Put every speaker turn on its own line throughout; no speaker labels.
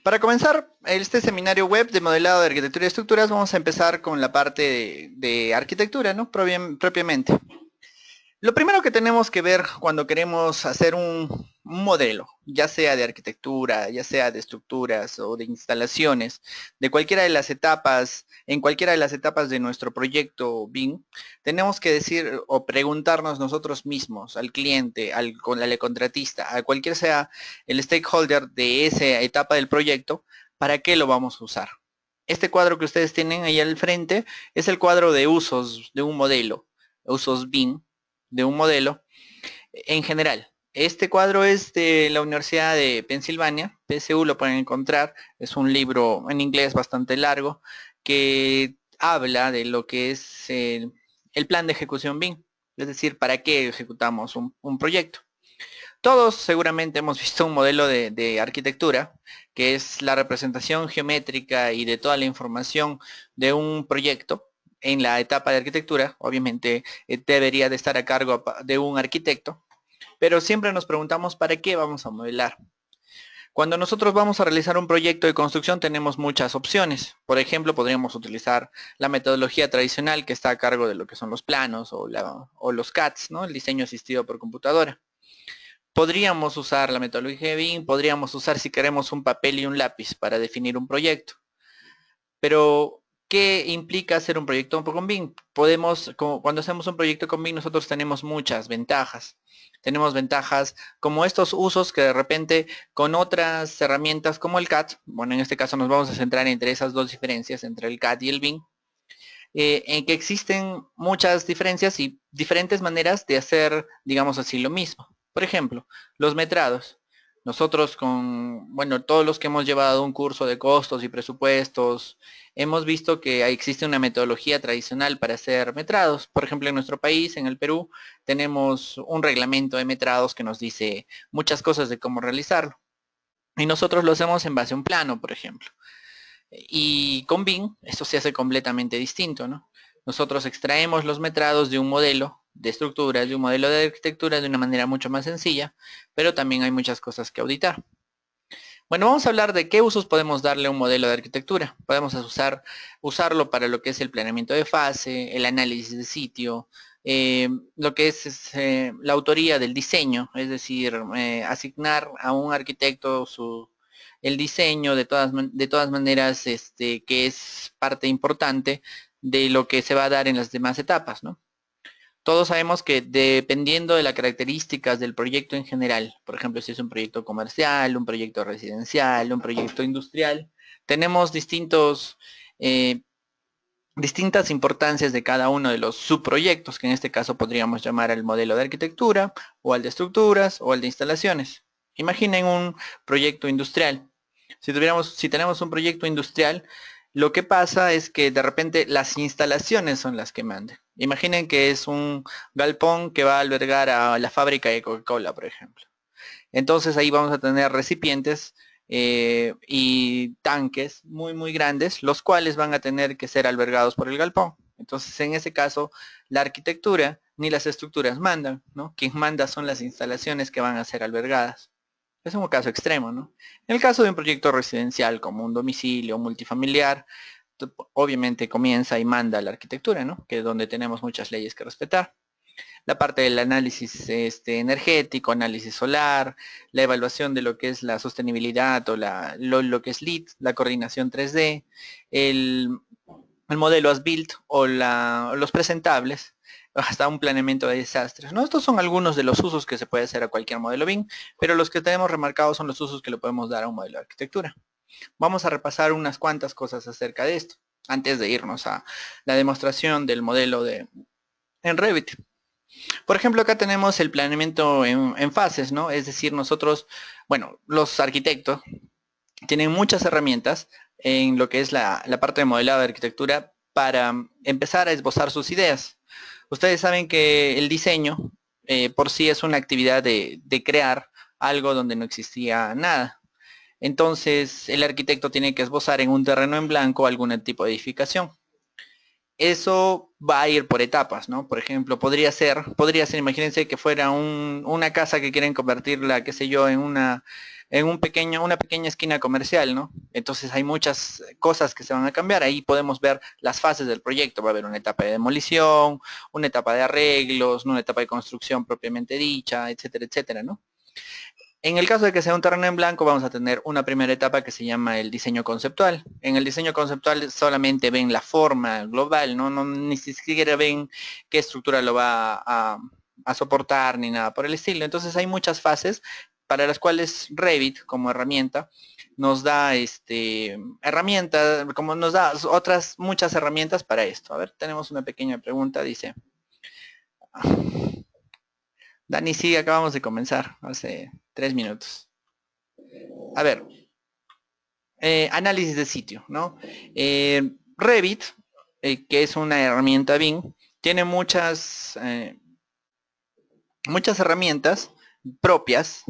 Para comenzar este seminario web de modelado de arquitectura y estructuras, vamos a empezar con la parte de arquitectura, ¿no? Propiamente. Lo primero que tenemos que ver cuando queremos hacer un modelo, ya sea de arquitectura, ya sea de estructuras o de instalaciones, de cualquiera de las etapas, en cualquiera de las etapas de nuestro proyecto BIM, tenemos que decir o preguntarnos nosotros mismos, al cliente, al contratista, a cualquier sea el stakeholder de esa etapa del proyecto, ¿para qué lo vamos a usar? Este cuadro que ustedes tienen ahí al frente es el cuadro de usos de un modelo, usos BIM de un modelo en general. Este cuadro es de la Universidad de Pensilvania, PSU lo pueden encontrar, es un libro en inglés bastante largo que habla de lo que es el plan de ejecución BIM, es decir, para qué ejecutamos un proyecto. Todos seguramente hemos visto un modelo de arquitectura, que es la representación geométrica y de toda la información de un proyecto en la etapa de arquitectura. Obviamente debería de estar a cargo de un arquitecto, pero siempre nos preguntamos para qué vamos a modelar. Cuando nosotros vamos a realizar un proyecto de construcción tenemos muchas opciones. Por ejemplo, podríamos utilizar la metodología tradicional que está a cargo de lo que son los planos o los CADs, ¿no? El diseño asistido por computadora. Podríamos usar la metodología BIM, podríamos usar si queremos un papel y un lápiz para definir un proyecto. Pero, ¿qué implica hacer un proyecto con BIM? Cuando hacemos un proyecto con BIM, nosotros tenemos muchas ventajas. Tenemos ventajas como estos usos que de repente con otras herramientas como el CAD, bueno, en este caso nos vamos a centrar entre esas dos diferencias, entre el CAD y el BIM, en que existen muchas diferencias y diferentes maneras de hacer, digamos así, lo mismo. Por ejemplo, los metrados. Nosotros bueno, todos los que hemos llevado un curso de costos y presupuestos, hemos visto que existe una metodología tradicional para hacer metrados. Por ejemplo, en nuestro país, en el Perú, tenemos un reglamento de metrados que nos dice muchas cosas de cómo realizarlo. Y nosotros lo hacemos en base a un plano, por ejemplo. Y con BIM esto se hace completamente distinto, ¿no? Nosotros extraemos los metrados de un modelo de estructura, de un modelo de arquitectura de una manera mucho más sencilla, pero también hay muchas cosas que auditar. Bueno, vamos a hablar de qué usos podemos darle a un modelo de arquitectura. Podemos usarlo para lo que es el planeamiento de fase, el análisis de sitio, lo que es la autoría del diseño, es decir, asignar a un arquitecto el diseño de todas maneras, que es parte importante de lo que se va a dar en las demás etapas, ¿no? Todos sabemos que dependiendo de las características del proyecto en general, por ejemplo, si es un proyecto comercial, un proyecto residencial, un proyecto industrial, tenemos eh, distintas importancias de cada uno de los subproyectos, que en este caso podríamos llamar al modelo de arquitectura, o al de estructuras, o al de instalaciones. Imaginen un proyecto industrial. Si tenemos un proyecto industrial, lo que pasa es que de repente las instalaciones son las que mandan. Imaginen que es un galpón que va a albergar a la fábrica de Coca-Cola, por ejemplo. Entonces ahí vamos a tener recipientes y tanques muy grandes, los cuales van a tener que ser albergados por el galpón. Entonces en ese caso, la arquitectura ni las estructuras mandan, ¿no? Quien manda son las instalaciones que van a ser albergadas. Es un caso extremo, ¿no? En el caso de un proyecto residencial como un domicilio multifamiliar, obviamente comienza y manda la arquitectura, ¿no? Que es donde tenemos muchas leyes que respetar. La parte del análisis energético, análisis solar, la evaluación de lo que es la sostenibilidad o lo que es LEED, la coordinación 3D, el, el modelo as-built o los presentables, hasta un planeamiento de desastres, ¿no? Estos son algunos de los usos que se puede hacer a cualquier modelo BIM, pero los que tenemos remarcados son los usos que le podemos dar a un modelo de arquitectura. Vamos a repasar unas cuantas cosas acerca de esto, antes de irnos a la demostración del modelo en Revit. Por ejemplo, acá tenemos el planeamiento en fases, ¿no? Es decir, nosotros, bueno, los arquitectos tienen muchas herramientas en lo que es la parte de modelado de arquitectura para empezar a esbozar sus ideas. Ustedes saben que el diseño por sí es una actividad de crear algo donde no existía nada. Entonces, el arquitecto tiene que esbozar en un terreno en blanco algún tipo de edificación. Eso va a ir por etapas, ¿no? Por ejemplo, imagínense que fuera una casa que quieren convertirla, qué sé yo, en una pequeña esquina comercial, ¿no? Entonces hay muchas cosas que se van a cambiar. Ahí podemos ver las fases del proyecto. Va a haber una etapa de demolición, una etapa de arreglos, una etapa de construcción propiamente dicha, etcétera, etcétera, ¿no? En el caso de que sea un terreno en blanco, vamos a tener una primera etapa que se llama el diseño conceptual. En el diseño conceptual solamente ven la forma global, ¿no? Ni siquiera ven qué estructura lo va a soportar ni nada por el estilo. Entonces hay muchas fases para las cuales Revit como herramienta nos da herramientas, como nos da otras muchas herramientas para esto. A ver, tenemos una pequeña pregunta, dice. Dani, sí, acabamos de comenzar hace 3 minutos. A ver, análisis de sitio, ¿no? Revit, que es una herramienta BIM, tiene muchas herramientas propias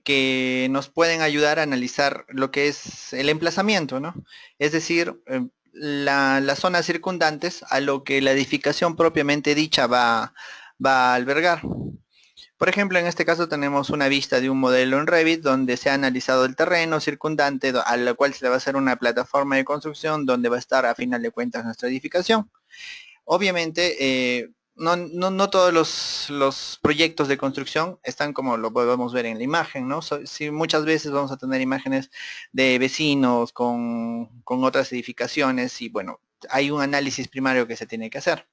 que nos pueden ayudar a analizar lo que es el emplazamiento, ¿no? Es decir, las zonas circundantes a lo que la edificación propiamente dicha va a albergar. Por ejemplo, en este caso tenemos una vista de un modelo en Revit donde se ha analizado el terreno circundante a la cual se le va a hacer una plataforma de construcción donde va a estar a final de cuentas nuestra edificación. Obviamente, no todos los proyectos de construcción están como lo podemos ver en la imagen, ¿no? Sí, muchas veces vamos a tener imágenes de vecinos con otras edificaciones y bueno, hay un análisis primario que se tiene que hacer.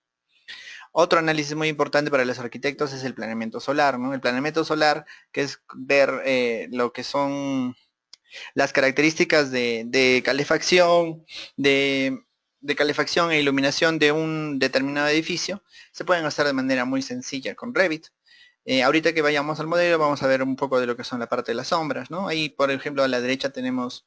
Otro análisis muy importante para los arquitectos es el planeamiento solar, ¿no? El planeamiento solar, que es ver lo que son las características de calefacción, de calefacción e iluminación de un determinado edificio, se pueden hacer de manera muy sencilla con Revit. Ahorita que vayamos al modelo vamos a ver un poco de lo que son la parte de las sombras, ¿no? Ahí, por ejemplo, a la derecha tenemos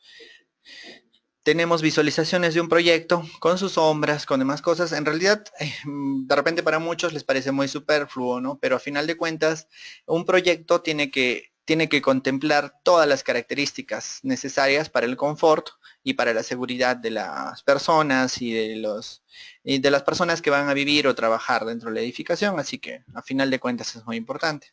visualizaciones de un proyecto con sus sombras, con demás cosas. En realidad, de repente para muchos les parece muy superfluo, ¿no? Pero a final de cuentas, un proyecto tiene que contemplar todas las características necesarias para el confort y para la seguridad de las personas y de las personas que van a vivir o trabajar dentro de la edificación. Así que a final de cuentas es muy importante.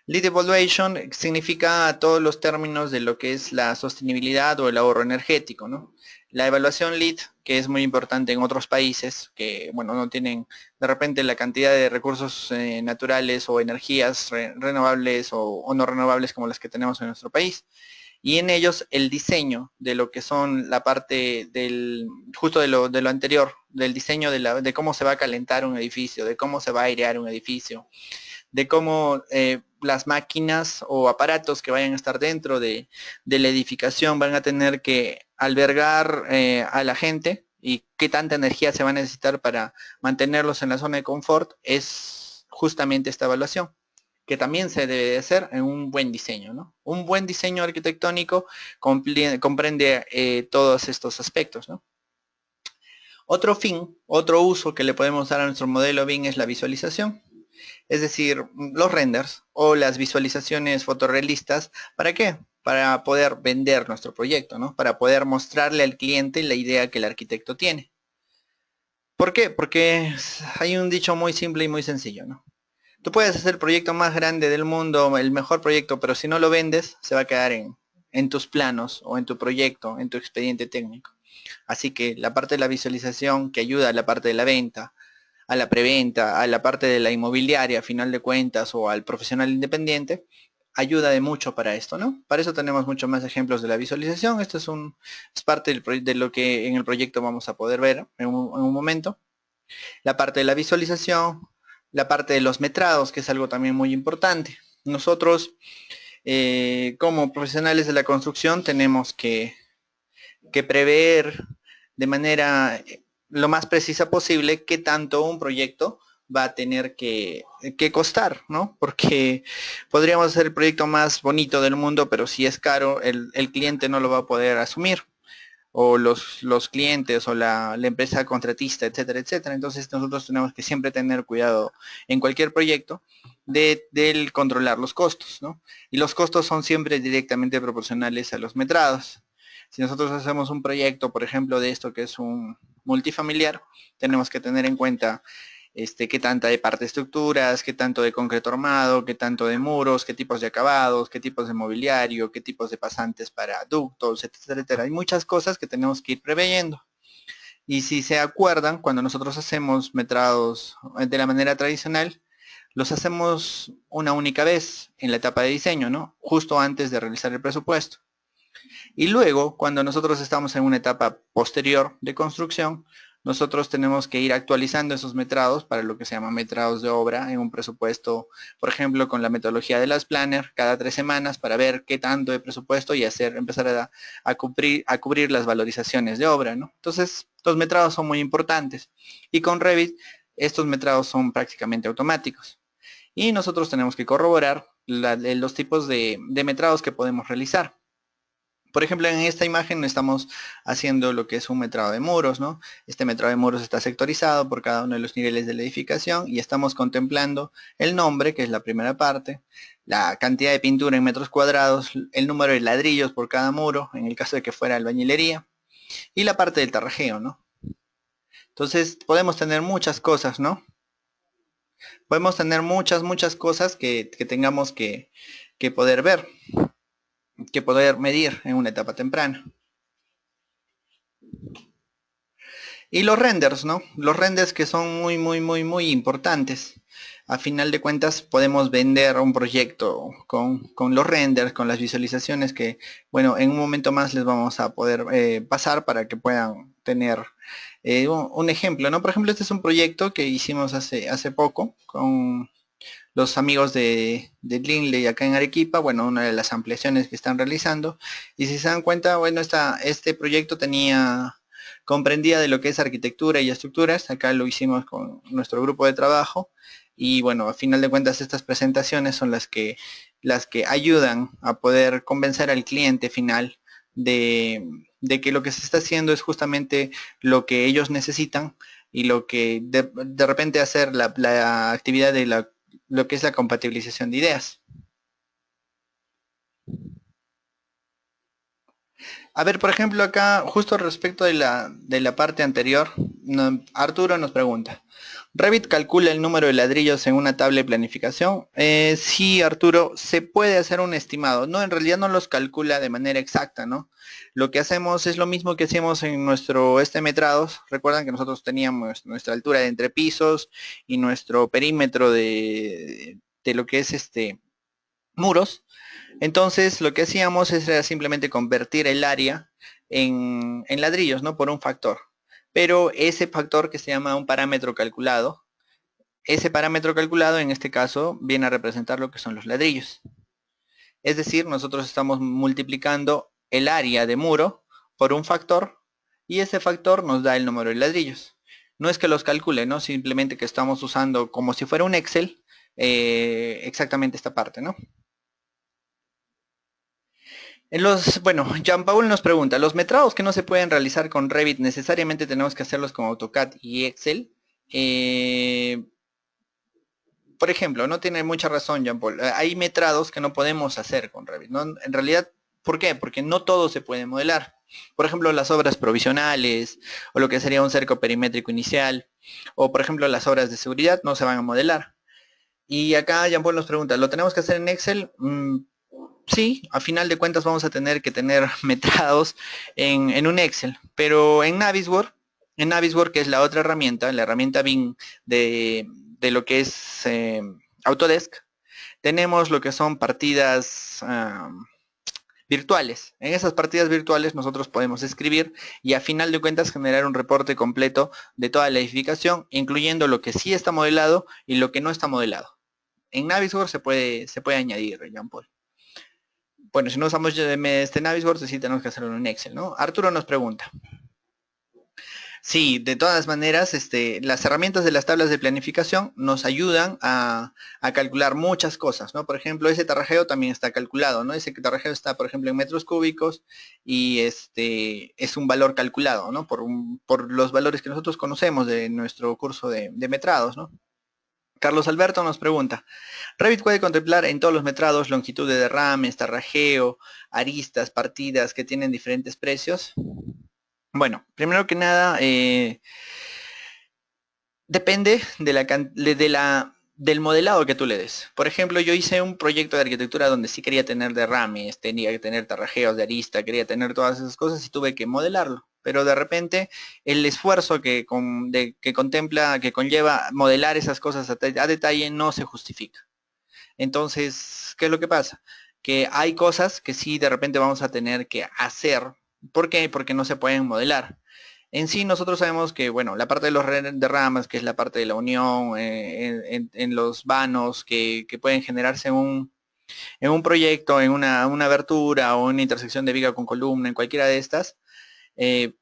Lead Evaluation significa todos los términos de lo que es la sostenibilidad o el ahorro energético, ¿no? La evaluación LEED, que es muy importante en otros países, que, bueno, no tienen de repente la cantidad de recursos naturales o energías renovables o no renovables como las que tenemos en nuestro país. Y en ellos el diseño de lo que son la parte justo de lo anterior, del diseño de cómo se va a calentar un edificio, de cómo se va a airear un edificio, de cómo las máquinas o aparatos que vayan a estar dentro de la edificación van a tener que albergar a la gente y qué tanta energía se va a necesitar para mantenerlos en la zona de confort, es justamente esta evaluación, que también se debe de hacer en un buen diseño, ¿no? Un buen diseño arquitectónico comprende todos estos aspectos, ¿no? Otro uso que le podemos dar a nuestro modelo BIM es la visualización. Es decir, los renders o las visualizaciones fotorrealistas. ¿Para qué? Para poder vender nuestro proyecto, ¿no? Para poder mostrarle al cliente la idea que el arquitecto tiene. ¿Por qué? Porque hay un dicho muy simple y muy sencillo, ¿no? Tú puedes hacer el proyecto más grande del mundo, el mejor proyecto, pero si no lo vendes, se va a quedar en tus planos o en tu proyecto, en tu expediente técnico. Así que la parte de la visualización que ayuda a la parte de la venta, a la preventa, a la parte de la inmobiliaria, a final de cuentas, o al profesional independiente, ayuda de mucho para esto, ¿no? Para eso tenemos muchos más ejemplos de la visualización. Esto es parte de lo que en el proyecto vamos a poder ver en un momento. La parte de la visualización, la parte de los metrados, que es algo también muy importante. Nosotros, como profesionales de la construcción, tenemos que prever de manera lo más precisa posible qué tanto un proyecto va a tener que costar, ¿no? Porque podríamos hacer el proyecto más bonito del mundo, pero si es caro, el cliente no lo va a poder asumir, o los clientes, o la empresa contratista, etcétera, etcétera. Entonces nosotros tenemos que siempre tener cuidado en cualquier proyecto del controlar los costos, ¿no? Y los costos son siempre directamente proporcionales a los metrados. Si nosotros hacemos un proyecto, por ejemplo, de esto que es un multifamiliar, tenemos que tener en cuenta qué tanta de parte estructuras, qué tanto de concreto armado, qué tanto de muros, qué tipos de acabados, qué tipos de mobiliario, qué tipos de pasantes para ductos, etcétera, etcétera. Hay muchas cosas que tenemos que ir preveyendo. Y si se acuerdan, cuando nosotros hacemos metrados de la manera tradicional, los hacemos una única vez en la etapa de diseño, ¿no? Justo antes de realizar el presupuesto. Y luego, cuando nosotros estamos en una etapa posterior de construcción, nosotros tenemos que ir actualizando esos metrados para lo que se llama metrados de obra en un presupuesto, por ejemplo, con la metodología de las planner, cada 3 semanas para ver qué tanto de presupuesto y empezar a cubrir las valorizaciones de obra, ¿no? Entonces, los metrados son muy importantes. Y con Revit, estos metrados son prácticamente automáticos. Y nosotros tenemos que corroborar los tipos de metrados que podemos realizar. Por ejemplo, en esta imagen estamos haciendo lo que es un metrado de muros, ¿no? Este metrado de muros está sectorizado por cada uno de los niveles de la edificación y estamos contemplando el nombre, que es la primera parte, la cantidad de pintura en metros cuadrados, el número de ladrillos por cada muro, en el caso de que fuera albañilería, y la parte del tarrajeo, ¿no? Entonces, podemos tener muchas cosas, ¿no? Podemos tener muchas cosas que tengamos que poder ver, que poder medir en una etapa temprana. Y los renders, ¿no? Los renders que son muy importantes. A final de cuentas podemos vender un proyecto con los renders, con las visualizaciones que, bueno, en un momento más les vamos a poder pasar para que puedan tener un ejemplo, ¿no? Por ejemplo, este es un proyecto que hicimos hace poco con los amigos de Linley acá en Arequipa, bueno, una de las ampliaciones que están realizando. Y si se dan cuenta, bueno, este proyecto comprendía de lo que es arquitectura y estructuras. Acá lo hicimos con nuestro grupo de trabajo. Y bueno, a final de cuentas estas presentaciones son las que ayudan a poder convencer al cliente final de que lo que se está haciendo es justamente lo que ellos necesitan y lo que de repente hacer la actividad de lo que es la compatibilización de ideas. A ver, por ejemplo, acá, justo respecto de la parte anterior, Arturo nos pregunta, ¿Revit calcula el número de ladrillos en una tabla de planificación? Sí, Arturo, se puede hacer un estimado. No, en realidad no los calcula de manera exacta, ¿no? Lo que hacemos es lo mismo que hacemos en nuestro metrados. Recuerdan que nosotros teníamos nuestra altura de entrepisos y nuestro perímetro de lo que es muros. Entonces lo que hacíamos era simplemente convertir el área en ladrillos, ¿no? Por un factor. Pero ese factor que se llama un parámetro calculado, ese parámetro calculado en este caso viene a representar lo que son los ladrillos. Es decir, nosotros estamos multiplicando el área de muro por un factor y ese factor nos da el número de ladrillos. No es que los calcule, ¿no? Simplemente que estamos usando como si fuera un Excel exactamente esta parte, ¿no? Bueno, Jean Paul nos pregunta, ¿los metrados que no se pueden realizar con Revit necesariamente tenemos que hacerlos con AutoCAD y Excel? Eh, por ejemplo, no tiene mucha razón Jean Paul. Hay metrados que no podemos hacer con Revit, ¿no? En realidad, ¿por qué? Porque no todo se puede modelar. Por ejemplo, las obras provisionales, o lo que sería un cerco perimétrico inicial, o por ejemplo las obras de seguridad no se van a modelar. Y acá Jean Paul nos pregunta, ¿lo tenemos que hacer en Excel? Sí, a final de cuentas vamos a tener que tener metrados en un Excel, pero en Navisworks, que es la otra herramienta, la herramienta BIM de lo que es Autodesk, tenemos lo que son partidas virtuales. En esas partidas virtuales nosotros podemos escribir y a final de cuentas generar un reporte completo de toda la edificación, incluyendo lo que sí está modelado y lo que no está modelado. En Navisworks se puede añadir, Jean Paul. Bueno, si no usamos Navisworks, sí tenemos que hacerlo en un Excel, ¿no? Arturo nos pregunta. Sí, de todas maneras, las herramientas de las tablas de planificación nos ayudan a calcular muchas cosas, ¿no? Por ejemplo, ese tarrajeo también está calculado, ¿no? Ese tarrajeo está, por ejemplo, en metros cúbicos y es un valor calculado, ¿no? Por los valores que nosotros conocemos de nuestro curso de metrados, ¿no? Carlos Alberto nos pregunta, ¿Revit puede contemplar en todos los metrados longitud de derrames, tarrajeo, aristas, partidas que tienen diferentes precios? Bueno, primero que nada, Depende del modelado que tú le des. Por ejemplo, yo hice un proyecto de arquitectura donde sí quería tener derrames, tenía que tener tarrajeos de arista, quería tener todas esas cosas y tuve que modelarlo. Pero de repente el esfuerzo que contempla, que conlleva modelar esas cosas a detalle no se justifica. Entonces, ¿qué es lo que pasa? Que hay cosas que sí de repente vamos a tener que hacer. ¿Por qué? Porque no se pueden modelar. En sí, nosotros sabemos que, bueno, la parte de los derrames, que es la parte de la unión, en los vanos que pueden generarse en un proyecto, en una abertura o una intersección de viga con columna, en cualquiera de estas, eh,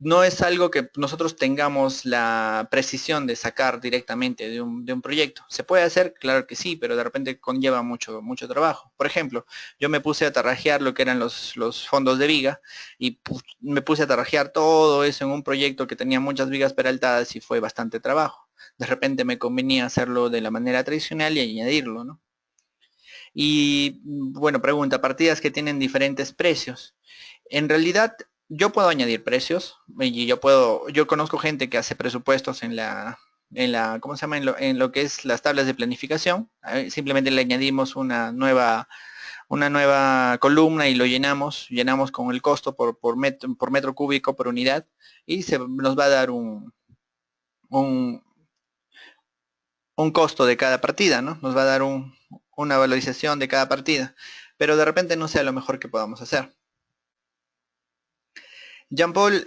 no es algo que nosotros tengamos la precisión de sacar directamente de un proyecto. ¿Se puede hacer? Claro que sí, pero de repente conlleva mucho trabajo. Por ejemplo, yo me puse a tarrajear lo que eran los fondos de viga y me puse a tarrajear todo eso en un proyecto que tenía muchas vigas peraltadas y fue bastante trabajo. De repente me convenía hacerlo de la manera tradicional y añadirlo, ¿no? Y bueno, pregunta, partidas que tienen diferentes precios. En realidad, yo puedo añadir precios y yo conozco gente que hace presupuestos ¿cómo se llama? En lo que es las tablas de planificación. Simplemente le añadimos una nueva columna y lo llenamos con el costo por metro cúbico por unidad y nos va a dar un, un costo de cada partida, ¿no? Nos va a dar una valorización de cada partida, pero de repente no sea lo mejor que podamos hacer. Jean Paul,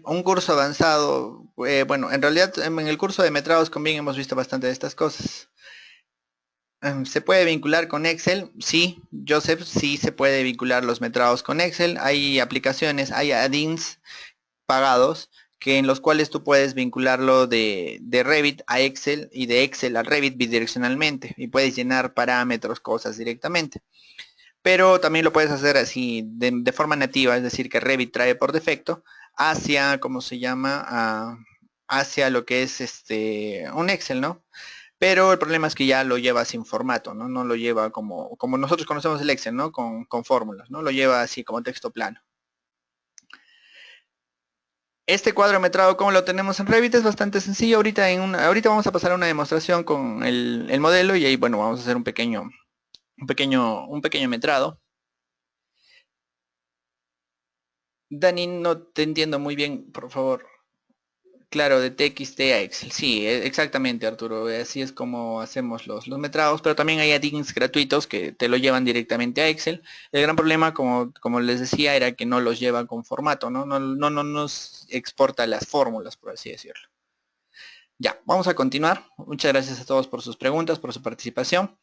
un curso avanzado, bueno, en realidad en el curso de metrados con Bing hemos visto bastante de estas cosas. ¿Se puede vincular con Excel? Sí, Joseph, sí se puede vincular los metrados con Excel. Hay aplicaciones, hay add-ins pagados que en los cuales tú puedes vincularlo de Revit a Excel y de Excel a Revit bidireccionalmente y puedes llenar parámetros, cosas directamente. Pero también lo puedes hacer así de forma nativa, es decir, que Revit trae por defecto hacia, ¿cómo se llama? Hacia lo que es un Excel, ¿no? Pero el problema es que ya lo lleva sin formato, ¿no? No lo lleva como nosotros conocemos el Excel, ¿no? Con fórmulas, ¿no? Lo lleva así como texto plano. Este cuadro metrado, como lo tenemos en Revit, es bastante sencillo. Ahorita vamos a pasar a una demostración con el modelo y ahí, bueno, vamos a hacer un pequeño metrado. Dani, no te entiendo muy bien, por favor. Claro, de TXT a Excel. Sí, exactamente, Arturo. Así es como hacemos los metrados, pero también hay add-ins gratuitos que te lo llevan directamente a Excel. El gran problema, como les decía, era que no los lleva con formato, ¿no? No nos exporta las fórmulas, por así decirlo. Ya, vamos a continuar. Muchas gracias a todos por sus preguntas, por su participación.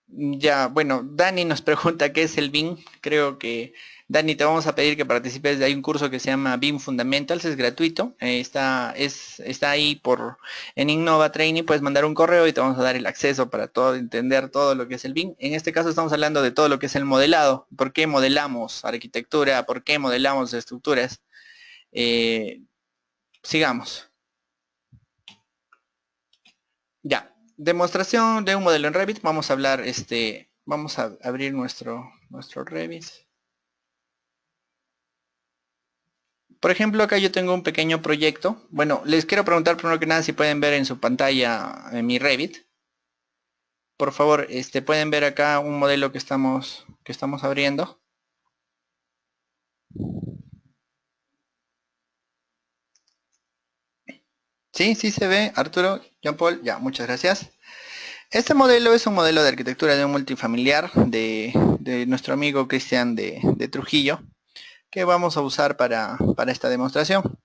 Ya, bueno, Dani nos pregunta qué es el BIM. Creo que, Dani, te vamos a pedir que participes. Hay un curso que se llama BIM Fundamentals, es gratuito. Está ahí en Innova Training. Puedes mandar un correo y te vamos a dar el acceso para entender todo lo que es el BIM. En este caso estamos hablando de todo lo que es el modelado. ¿Por qué modelamos arquitectura? ¿Por qué modelamos estructuras? Eh, sigamos. Ya, demostración de un modelo en Revit. Vamos a hablar, vamos a abrir nuestro Revit. Por ejemplo, acá yo tengo un pequeño proyecto. Bueno, les quiero preguntar primero que nada si pueden ver en su pantalla mi Revit. Por favor, pueden ver acá un modelo que estamos abriendo. Sí, sí se ve, Arturo, Jean Paul, ya, muchas gracias. Este modelo es un modelo de arquitectura de un multifamiliar de nuestro amigo Cristian de Trujillo, que vamos a usar para esta demostración.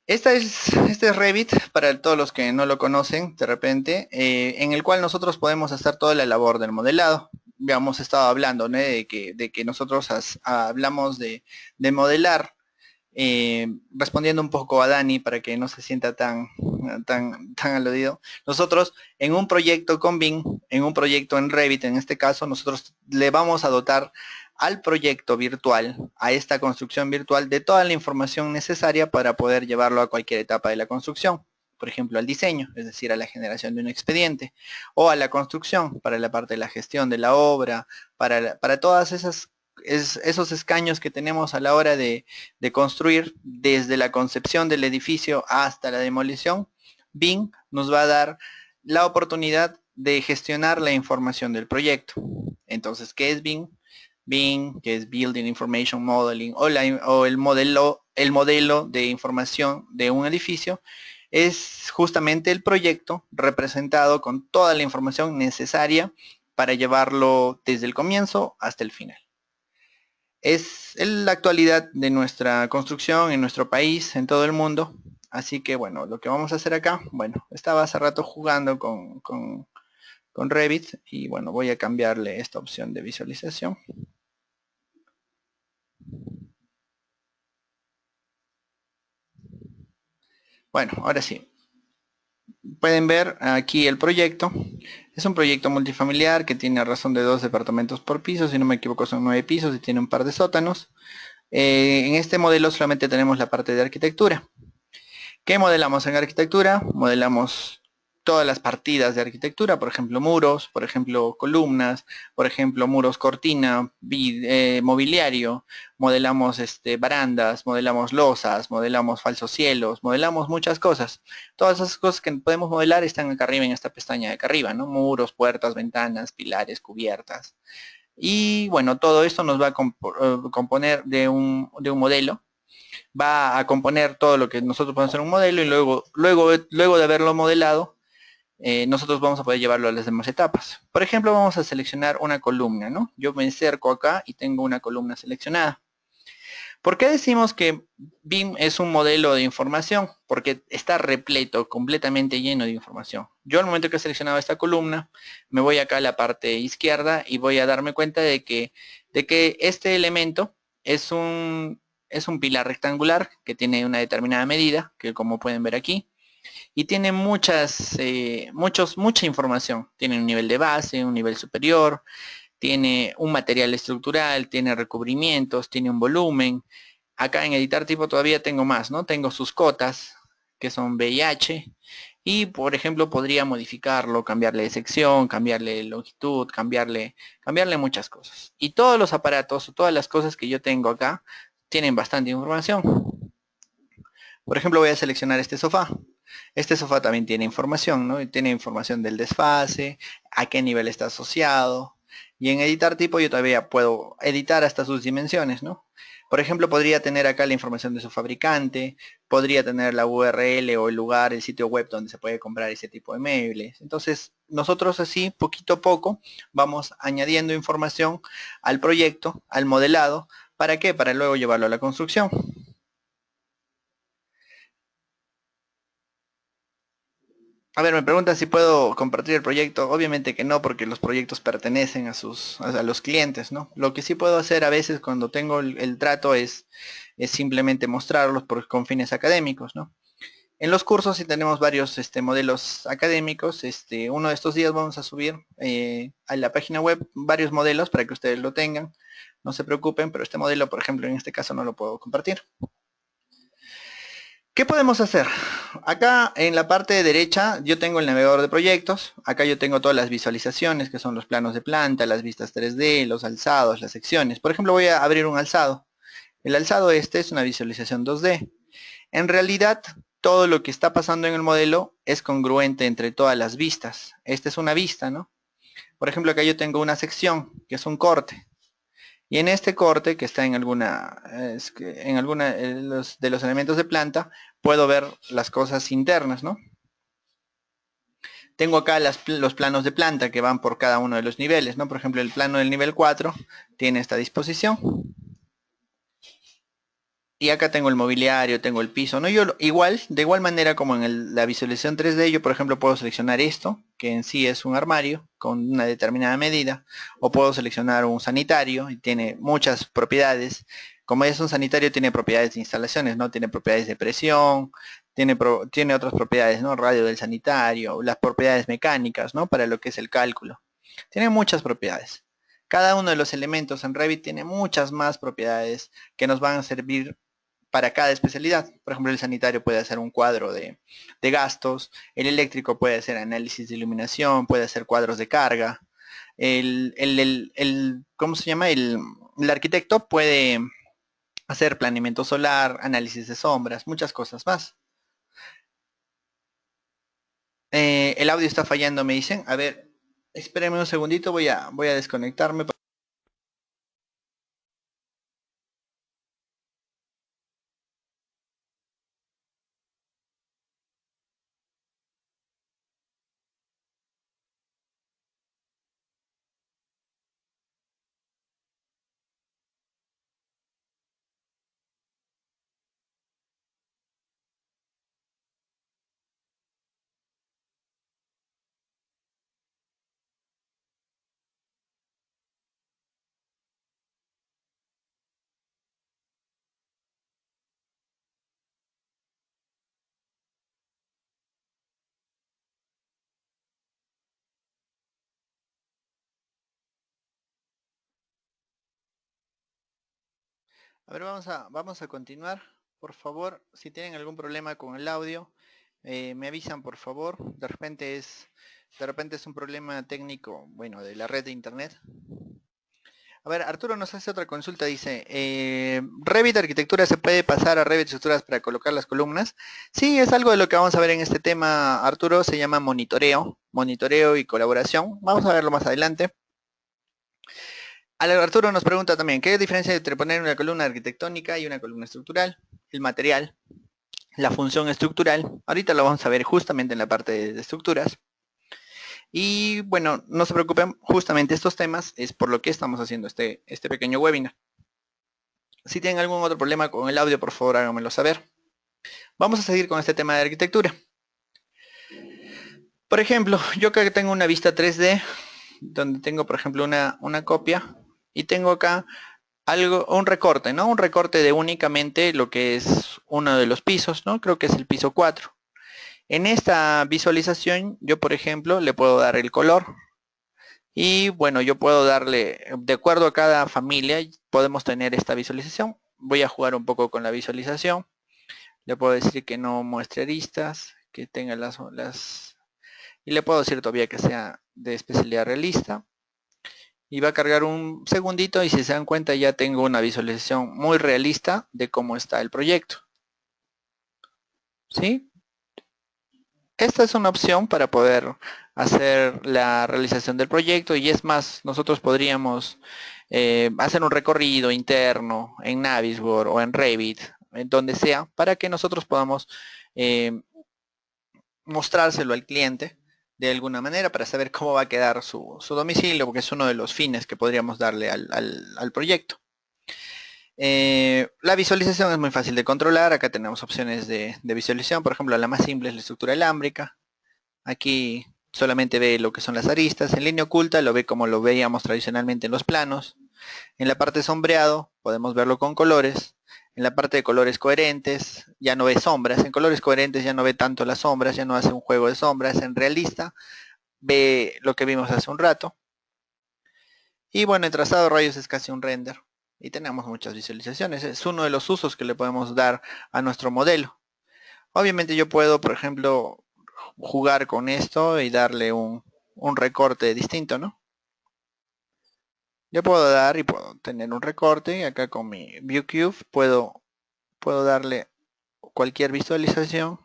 Este es Revit, para todos los que no lo conocen de repente, en el cual nosotros podemos hacer toda la labor del modelado. Ya hemos estado hablando, ¿no? de que nosotros hablamos de modelar, respondiendo un poco a Dani para que no se sienta tan aludido. Nosotros en un proyecto con BIM, en un proyecto en Revit, en este caso, nosotros le vamos a dotar al proyecto virtual, a esta construcción virtual, de toda la información necesaria para poder llevarlo a cualquier etapa de la construcción. Por ejemplo, al diseño, es decir, a la generación de un expediente, o a la construcción, para la parte de la gestión de la obra, para todas esas esos escaños que tenemos a la hora de construir, desde la concepción del edificio hasta la demolición, BIM nos va a dar la oportunidad de gestionar la información del proyecto. Entonces, ¿qué es BIM? BIM, que es Building Information Modeling, o el modelo de información de un edificio, es justamente el proyecto representado con toda la información necesaria para llevarlo desde el comienzo hasta el final. Es la actualidad de nuestra construcción en nuestro país, en todo el mundo. Así que bueno, lo que vamos a hacer acá, bueno, estaba hace rato jugando con Revit y bueno, voy a cambiarle esta opción de visualización. Bueno, ahora sí, pueden ver aquí el proyecto. Es un proyecto multifamiliar que tiene a razón de 2 departamentos por piso, si no me equivoco son 9 pisos y tiene un par de sótanos. En este modelo solamente tenemos la parte de arquitectura. ¿Qué modelamos en arquitectura? Modelamos todas las partidas de arquitectura, por ejemplo muros, por ejemplo columnas, por ejemplo muros cortina, mobiliario, modelamos barandas, modelamos losas, modelamos falsos cielos, modelamos muchas cosas. Todas esas cosas que podemos modelar están acá arriba en esta pestaña de acá arriba, ¿no? Muros, puertas, ventanas, pilares, cubiertas. Y bueno, todo esto nos va a componer de un modelo, va a componer todo lo que nosotros podemos hacer un modelo y luego de haberlo modelado, nosotros vamos a poder llevarlo a las demás etapas. Por ejemplo, vamos a seleccionar una columna, ¿no? Yo me acerco acá y tengo una columna seleccionada. ¿Por qué decimos que BIM es un modelo de información? Porque está repleto, completamente lleno de información. Yo al momento que he seleccionado esta columna, me voy acá a la parte izquierda y voy a darme cuenta de que este elemento es un pilar rectangular que tiene una determinada medida, que como pueden ver aquí, y tiene mucha información. Tiene un nivel de base, un nivel superior, tiene un material estructural, tiene recubrimientos, tiene un volumen. Acá en editar tipo todavía tengo más, ¿no? Tengo sus cotas, que son VIH, y por ejemplo podría modificarlo, cambiarle de sección, cambiarle de longitud, cambiarle muchas cosas. Y todos los aparatos, todas las cosas que yo tengo acá, tienen bastante información. Por ejemplo, voy a seleccionar este sofá. Este sofá también tiene información, ¿no? Tiene información del desfase, a qué nivel está asociado. Y en editar tipo yo todavía puedo editar hasta sus dimensiones, ¿no? Por ejemplo, podría tener acá la información de su fabricante, podría tener la URL o el lugar, el sitio web donde se puede comprar ese tipo de muebles. Entonces, nosotros así, poquito a poco, vamos añadiendo información al proyecto, al modelado. ¿Para qué? Para luego llevarlo a la construcción. A ver, me pregunta si puedo compartir el proyecto. Obviamente que no, porque los proyectos pertenecen a los clientes, ¿no? Lo que sí puedo hacer a veces cuando tengo el trato es simplemente mostrarlos con fines académicos, ¿no? En los cursos sí tenemos varios modelos académicos. Uno de estos días vamos a subir a la página web varios modelos para que ustedes lo tengan. No se preocupen, pero este modelo, por ejemplo, en este caso no lo puedo compartir. ¿Qué podemos hacer? Acá en la parte derecha yo tengo el navegador de proyectos. Acá yo tengo todas las visualizaciones, que son los planos de planta, las vistas 3D, los alzados, las secciones. Por ejemplo, voy a abrir un alzado. El alzado es una visualización 2D. En realidad, todo lo que está pasando en el modelo es congruente entre todas las vistas. Esta es una vista, ¿no? Por ejemplo, acá yo tengo una sección, que es un corte. Y en este corte, que está en alguna de los elementos de planta, puedo ver las cosas internas, ¿no? Tengo acá los planos de planta que van por cada uno de los niveles, ¿no? Por ejemplo, el plano del nivel 4 tiene esta disposición. Y acá tengo el mobiliario, tengo el piso, ¿no? De igual manera como en la visualización 3D, yo por ejemplo puedo seleccionar esto, que en sí es un armario con una determinada medida, o puedo seleccionar un sanitario y tiene muchas propiedades. Como es un sanitario, tiene propiedades de instalaciones, ¿no? Tiene propiedades de presión, tiene otras propiedades, ¿no? Radio del sanitario, las propiedades mecánicas, ¿no? Para lo que es el cálculo. Tiene muchas propiedades. Cada uno de los elementos en Revit tiene muchas más propiedades que nos van a servir para cada especialidad. Por ejemplo, el sanitario puede hacer un cuadro de gastos, el eléctrico puede hacer análisis de iluminación, puede hacer cuadros de carga, ¿cómo se llama? el arquitecto puede hacer planeamiento solar, análisis de sombras, muchas cosas más. El audio está fallando, me dicen. A ver, espérenme un segundito, voy a desconectarme. A ver, vamos a continuar. Por favor, si tienen algún problema con el audio, me avisan, por favor. De repente es un problema técnico, bueno, de la red de internet. A ver, Arturo nos hace otra consulta, dice, ¿Revit Arquitectura se puede pasar a Revit Estructuras para colocar las columnas? Sí, es algo de lo que vamos a ver en este tema, Arturo, se llama monitoreo y colaboración. Vamos a verlo más adelante. Arturo nos pregunta también, ¿qué diferencia entre poner una columna arquitectónica y una columna estructural? El material, la función estructural. Ahorita lo vamos a ver justamente en la parte de estructuras. Y bueno, no se preocupen, justamente estos temas es por lo que estamos haciendo este pequeño webinar. Si tienen algún otro problema con el audio, por favor háganmelo saber. Vamos a seguir con este tema de arquitectura. Por ejemplo, yo acá tengo una vista 3D, donde tengo, por ejemplo, una copia, y tengo acá un recorte, ¿no? Un recorte de únicamente lo que es uno de los pisos, ¿no? Creo que es el piso 4. En esta visualización, yo, por ejemplo, le puedo dar el color. Y bueno, yo puedo darle, de acuerdo a cada familia, podemos tener esta visualización. Voy a jugar un poco con la visualización. Le puedo decir que no muestre aristas, que tenga y le puedo decir todavía que sea de especialidad realista. Y va a cargar un segundito y si se dan cuenta ya tengo una visualización muy realista de cómo está el proyecto. ¿Sí? Esta es una opción para poder hacer la realización del proyecto y es más, nosotros podríamos hacer un recorrido interno en Navisworks o en Revit, en donde sea, para que nosotros podamos eh, mostrárselo al cliente de alguna manera para saber cómo va a quedar su domicilio, porque es uno de los fines que podríamos darle al proyecto. La visualización es muy fácil de controlar. Acá tenemos opciones de visualización. Por ejemplo, la más simple es la estructura alámbrica. Aquí solamente ve lo que son las aristas. En línea oculta lo ve como lo veíamos tradicionalmente en los planos. En la parte de sombreado podemos verlo con colores. En la parte de colores coherentes ya no ve sombras. En colores coherentes ya no ve tanto las sombras, ya no hace un juego de sombras. En realista ve lo que vimos hace un rato. Y bueno, en trazado de rayos es casi un render. Y tenemos muchas visualizaciones. Es uno de los usos que le podemos dar a nuestro modelo. Obviamente yo puedo, por ejemplo, jugar con esto y darle un recorte distinto, ¿no? Yo puedo dar y puedo tener un recorte. Y acá con mi ViewCube puedo darle cualquier visualización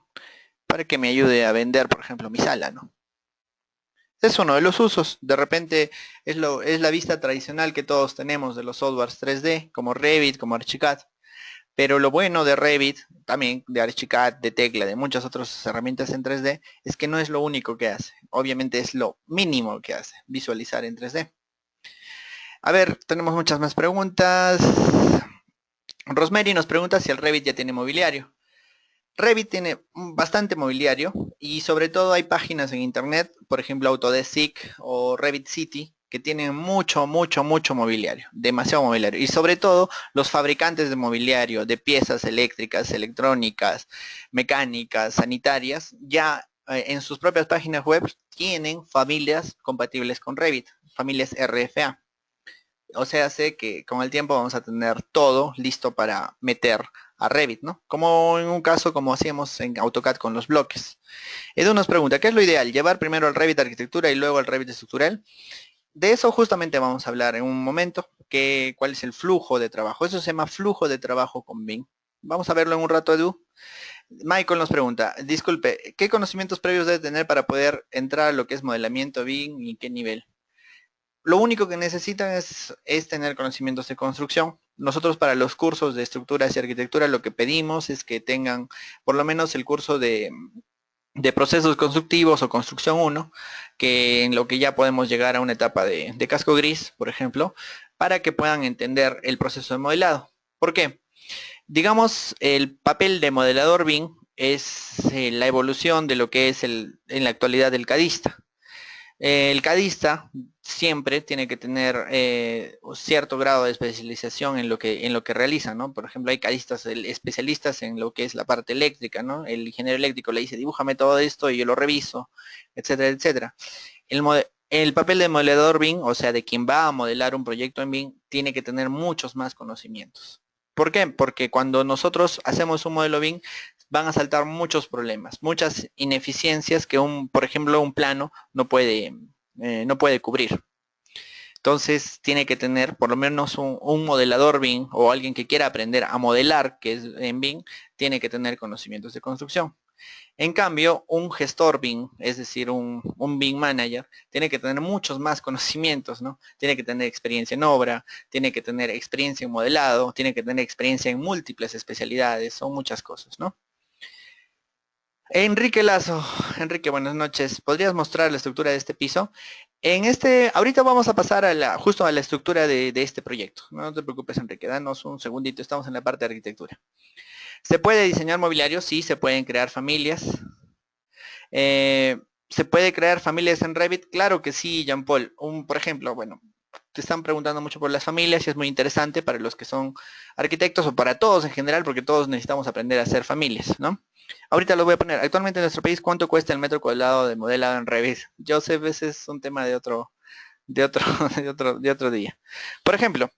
para que me ayude a vender, por ejemplo, mi sala, ¿no? Es uno de los usos. De repente es la vista tradicional que todos tenemos de los softwares 3D, como Revit, como Archicad. Pero lo bueno de Revit, también de Archicad, de Tecla, de muchas otras herramientas en 3D, es que no es lo único que hace. Obviamente es lo mínimo que hace, visualizar en 3D. A ver, tenemos muchas más preguntas. Rosemary nos pregunta si el Revit ya tiene mobiliario. Revit tiene bastante mobiliario y sobre todo hay páginas en internet, por ejemplo Autodesk o Revit City, que tienen mucho mobiliario, demasiado mobiliario. Y sobre todo los fabricantes de mobiliario, de piezas eléctricas, electrónicas, mecánicas, sanitarias, ya en sus propias páginas web tienen familias compatibles con Revit, familias RFA. O sea, sé que con el tiempo vamos a tener todo listo para meter a Revit, ¿no? Como en un caso como hacíamos en AutoCAD con los bloques. Edu nos pregunta, ¿qué es lo ideal? ¿Llevar primero el Revit arquitectura y luego el Revit estructural? De eso justamente vamos a hablar en un momento. cuál es el flujo de trabajo. Eso se llama flujo de trabajo con Bing. Vamos a verlo en un rato, Edu. Michael nos pregunta, disculpe, ¿qué conocimientos previos debe tener para poder entrar a lo que es modelamiento Bing y qué nivel? Lo único que necesitan es tener conocimientos de construcción. Nosotros para los cursos de estructuras y arquitectura lo que pedimos es que tengan por lo menos el curso de procesos constructivos o construcción 1, que en lo que ya podemos llegar a una etapa de casco gris, por ejemplo, para que puedan entender el proceso de modelado. ¿Por qué? Digamos, el papel de modelador BIM es la evolución de lo que es en la actualidad el cadista. El cadista siempre tiene que tener cierto grado de especialización en lo que realiza, ¿no? Por ejemplo, hay cadistas especialistas en lo que es la parte eléctrica, ¿no? El ingeniero eléctrico le dice, dibújame todo esto y yo lo reviso, etcétera, etcétera. El papel de modelador BIM, o sea, de quien va a modelar un proyecto en BIM, tiene que tener muchos más conocimientos. ¿Por qué? Porque cuando nosotros hacemos un modelo BIM, van a saltar muchos problemas, muchas ineficiencias que por ejemplo, un plano no puede cubrir. Entonces tiene que tener por lo menos un modelador BIM o alguien que quiera aprender a modelar, que es en BIM, tiene que tener conocimientos de construcción. En cambio, un gestor BIM, es decir, un BIM manager, tiene que tener muchos más conocimientos, ¿no? Tiene que tener experiencia en obra, tiene que tener experiencia en modelado, tiene que tener experiencia en múltiples especialidades, son muchas cosas, ¿no? Enrique Lazo, Enrique, buenas noches. ¿Podrías mostrar la estructura de este piso? Ahorita vamos a pasar justo a la estructura de este proyecto. No te preocupes, Enrique, danos un segundito, estamos en la parte de arquitectura. ¿Se puede diseñar mobiliario? Sí, se pueden crear familias. ¿Se puede crear familias en Revit? Claro que sí, Jean Paul. Por ejemplo, bueno, te están preguntando mucho por las familias y es muy interesante para los que son arquitectos o para todos en general, porque todos necesitamos aprender a hacer familias, ¿no? Ahorita lo voy a poner. Actualmente en nuestro país, ¿cuánto cuesta el metro cuadrado de modelado en Revit? Yo sé, ese es un tema de otro, de otro día. Por ejemplo,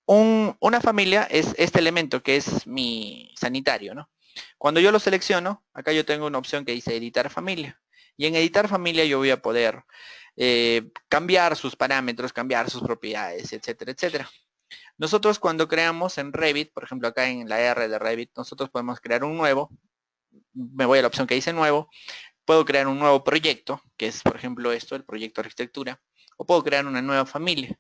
una familia es este elemento que es mi sanitario, ¿no? Cuando yo lo selecciono, acá yo tengo una opción que dice editar familia. Y en editar familia yo voy a poder cambiar sus parámetros, cambiar sus propiedades, etcétera, etcétera. Nosotros cuando creamos en Revit, por ejemplo acá en la R de Revit, nosotros podemos crear un nuevo, me voy a la opción que dice nuevo, puedo crear un nuevo proyecto, que es por ejemplo esto, el proyecto de arquitectura, o puedo crear una nueva familia.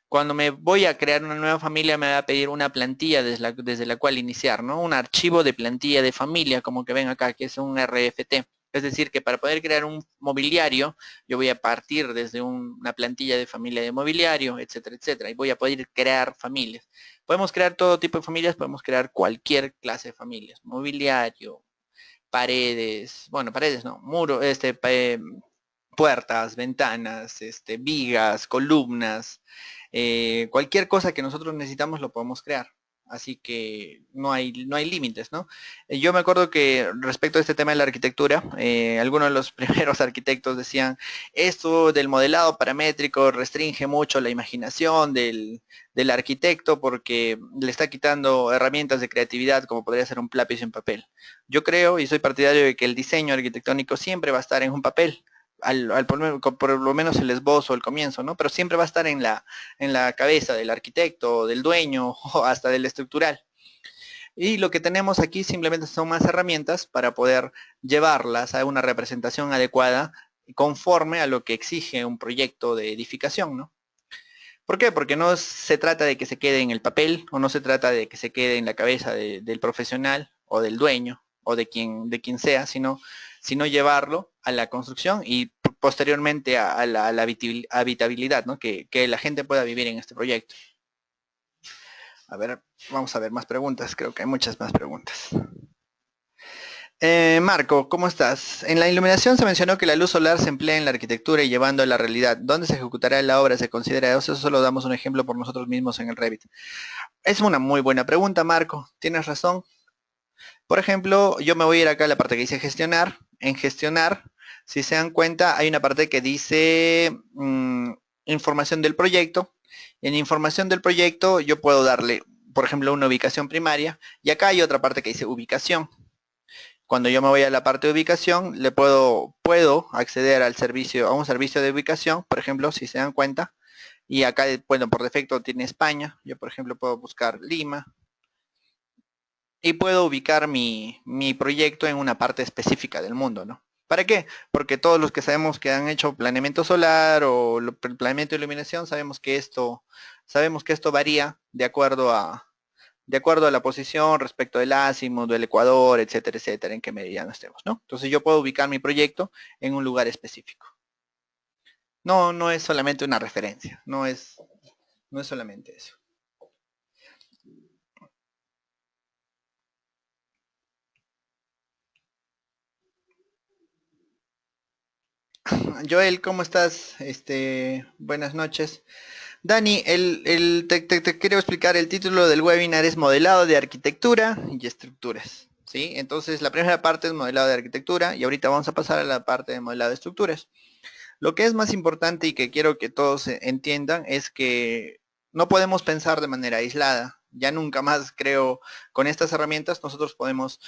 Cuando me voy a crear una nueva familia me va a pedir una plantilla desde la cual iniciar, ¿no? Un archivo de plantilla de familia, como que ven acá, que es un RFT. Es decir, que para poder crear un mobiliario, yo voy a partir desde una plantilla de familia de mobiliario, etcétera, etcétera, y voy a poder crear familias. Podemos crear todo tipo de familias, podemos crear cualquier clase de familias, mobiliario, paredes, bueno, paredes no, muro, puertas, ventanas, vigas, columnas, cualquier cosa que nosotros necesitamos lo podemos crear. Así que no hay límites, ¿no? Yo me acuerdo que respecto a este tema de la arquitectura, algunos de los primeros arquitectos decían, esto del modelado paramétrico restringe mucho la imaginación del arquitecto porque le está quitando herramientas de creatividad como podría ser un lápiz en papel. Yo creo y soy partidario de que el diseño arquitectónico siempre va a estar en un papel, por lo menos el esbozo, el comienzo, ¿no? Pero siempre va a estar en la cabeza del arquitecto, del dueño o hasta del estructural. Y lo que tenemos aquí simplemente son más herramientas para poder llevarlas a una representación adecuada conforme a lo que exige un proyecto de edificación, ¿no? ¿Por qué? Porque no se trata de que se quede en el papel o no se trata de que se quede en la cabeza del profesional o del dueño o de quien sea, sino llevarlo a la construcción y posteriormente a la habitabilidad, ¿no? Que la gente pueda vivir en este proyecto. A ver, vamos a ver más preguntas, creo que hay muchas más preguntas. Marco, ¿cómo estás? En la iluminación se mencionó que la luz solar se emplea en la arquitectura y llevando a la realidad. ¿Dónde se ejecutará la obra? ¿Se considera eso? Solo damos un ejemplo por nosotros mismos en el Revit. Es una muy buena pregunta, Marco. Tienes razón. Por ejemplo, yo me voy a ir acá a la parte que dice gestionar. En gestionar, si se dan cuenta, hay una parte que dice información del proyecto. En información del proyecto yo puedo darle, por ejemplo, una ubicación primaria. Y acá hay otra parte que dice ubicación. Cuando yo me voy a la parte de ubicación, puedo acceder a un servicio de ubicación, por ejemplo, si se dan cuenta, Y acá, bueno, por defecto tiene España. Yo, por ejemplo, puedo buscar Lima y puedo ubicar mi proyecto en una parte específica del mundo, ¿no? ¿Para qué? Porque todos los que sabemos que han hecho planeamiento solar o planeamiento de iluminación, sabemos que esto varía de acuerdo a la posición respecto del azimut, del ecuador, etcétera, etcétera, en qué meridiano estemos, ¿no? Entonces yo puedo ubicar mi proyecto en un lugar específico. No, no es solamente una referencia, no es solamente eso. Joel, ¿cómo estás? Buenas noches. Dani, te quiero explicar, el título del webinar es Modelado de Arquitectura y Estructuras. ¿Sí? Entonces, la primera parte es modelado de arquitectura y ahorita vamos a pasar a la parte de modelado de estructuras. Lo que es más importante y que quiero que todos entiendan es que no podemos pensar de manera aislada. Ya nunca más, creo, con estas herramientas nosotros podemos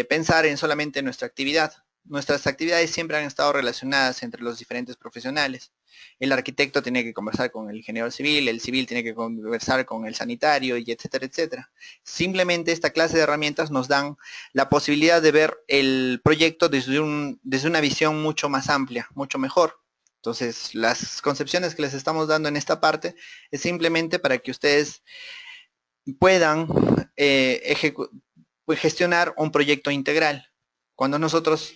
pensar en solamente nuestra actividad. Nuestras actividades siempre han estado relacionadas entre los diferentes profesionales. El arquitecto tiene que conversar con el ingeniero civil, el civil tiene que conversar con el sanitario, y etcétera, etcétera. Simplemente esta clase de herramientas nos dan la posibilidad de ver el proyecto desde una visión mucho más amplia, mucho mejor. Entonces, las concepciones que les estamos dando en esta parte es simplemente para que ustedes puedan gestionar un proyecto integral. Cuando nosotros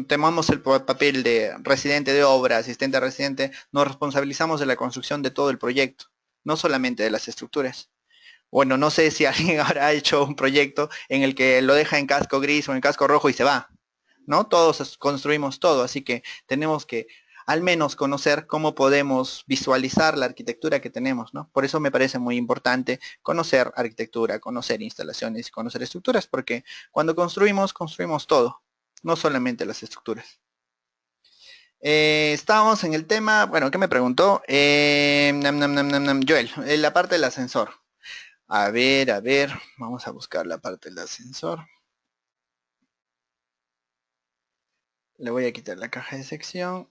tomamos el papel de residente de obra, asistente a residente, nos responsabilizamos de la construcción de todo el proyecto, no solamente de las estructuras. Bueno, no sé si alguien habrá hecho un proyecto en el que lo deja en casco gris o en casco rojo y se va, ¿no? Todos construimos todo, así que tenemos que al menos conocer cómo podemos visualizar la arquitectura que tenemos, ¿no? Por eso me parece muy importante conocer arquitectura, conocer instalaciones y conocer estructuras, porque cuando construimos, construimos todo, no solamente las estructuras. Estábamos en el tema, bueno, ¿qué me preguntó? Joel, la parte del ascensor. A ver, vamos a buscar la parte del ascensor. Le voy a quitar la caja de sección.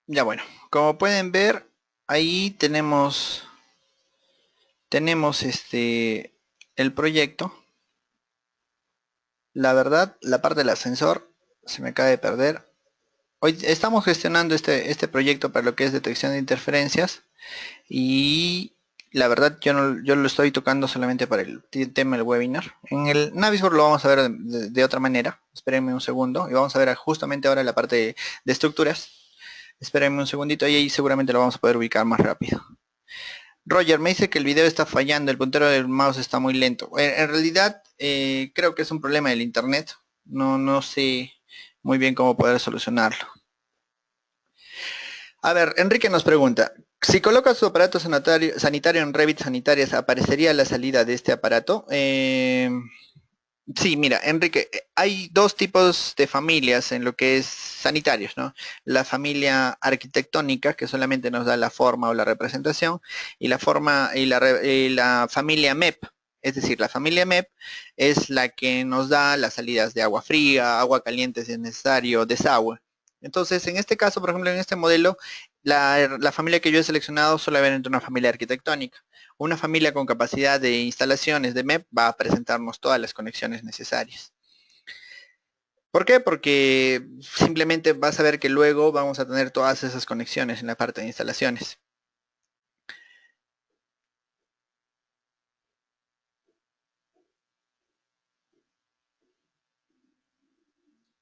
Ya bueno, como pueden ver, ahí tenemos el proyecto. La verdad, la parte del ascensor se me acaba de perder. Hoy estamos gestionando este proyecto para lo que es detección de interferencias y la verdad yo lo estoy tocando solamente para el tema del webinar. En el Navisworks lo vamos a ver de otra manera. Espérenme un segundo y vamos a ver justamente ahora la parte de estructuras. Espérenme un segundito y ahí seguramente lo vamos a poder ubicar más rápido. Roger, me dice que el video está fallando, el puntero del mouse está muy lento. En realidad, creo que es un problema del internet. No sé muy bien cómo poder solucionarlo. A ver, Enrique nos pregunta, si colocas tu aparato sanitario en Revit Sanitarias, ¿aparecería la salida de este aparato? Sí, mira, Enrique, hay dos tipos de familias en lo que es sanitarios, ¿no? La familia arquitectónica, que solamente nos da la forma o la representación, y la familia MEP. Es decir, la familia MEP es la que nos da las salidas de agua fría, agua caliente si es necesario, desagüe. Entonces, en este caso, por ejemplo, en este modelo, la familia que yo he seleccionado solamente una familia arquitectónica. Una familia con capacidad de instalaciones de MEP va a presentarnos todas las conexiones necesarias. ¿Por qué? Porque simplemente vas a ver que luego vamos a tener todas esas conexiones en la parte de instalaciones.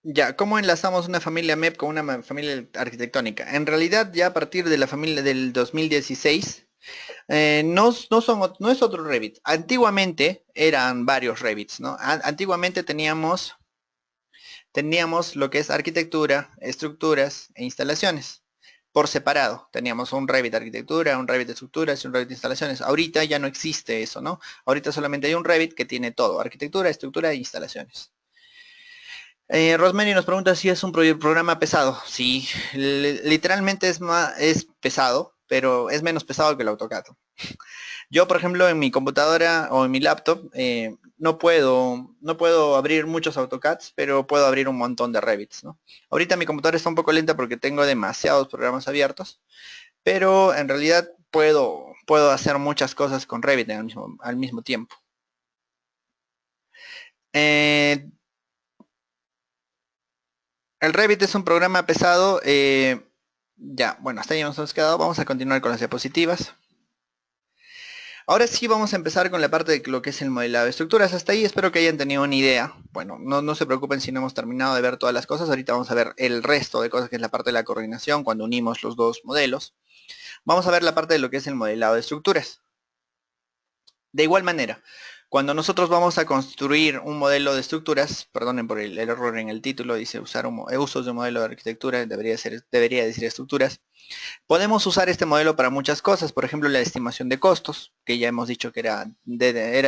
Ya, ¿cómo enlazamos una familia MEP con una familia arquitectónica? En realidad, ya a partir de la familia del 2016, no es otro Revit. Antiguamente eran varios Revits, ¿no? Antiguamente teníamos lo que es arquitectura, estructuras e instalaciones. por separado. Teníamos un Revit de arquitectura, un Revit de estructuras y un Revit de instalaciones. Ahorita ya no existe eso, ¿no? Ahorita solamente hay un Revit que tiene todo, arquitectura, estructura e instalaciones. Rosemary nos pregunta si es un programa pesado. Sí, literalmente es pesado, pero es menos pesado que el AutoCAD. Yo, por ejemplo, en mi computadora o en mi laptop no puedo abrir muchos AutoCADs, pero puedo abrir un montón de Revits, ¿no? Ahorita mi computadora está un poco lenta porque tengo demasiados programas abiertos, pero en realidad puedo hacer muchas cosas con Revit al mismo tiempo. Eh, el Revit es un programa pesado. Ya, bueno, hasta ahí nos hemos quedado. Vamos a continuar con las diapositivas. Ahora sí vamos a empezar con la parte de lo que es el modelado de estructuras. Hasta ahí espero que hayan tenido una idea. Bueno, no se preocupen si no hemos terminado de ver todas las cosas. Ahorita vamos a ver el resto de cosas que es la parte de la coordinación cuando unimos los dos modelos. Vamos a ver la parte de lo que es el modelado de estructuras. De igual manera, cuando nosotros vamos a construir un modelo de estructuras, perdonen por el error en el título, dice usos de un modelo de arquitectura, debería decir estructuras. Podemos usar este modelo para muchas cosas, por ejemplo la estimación de costos, que ya hemos dicho que era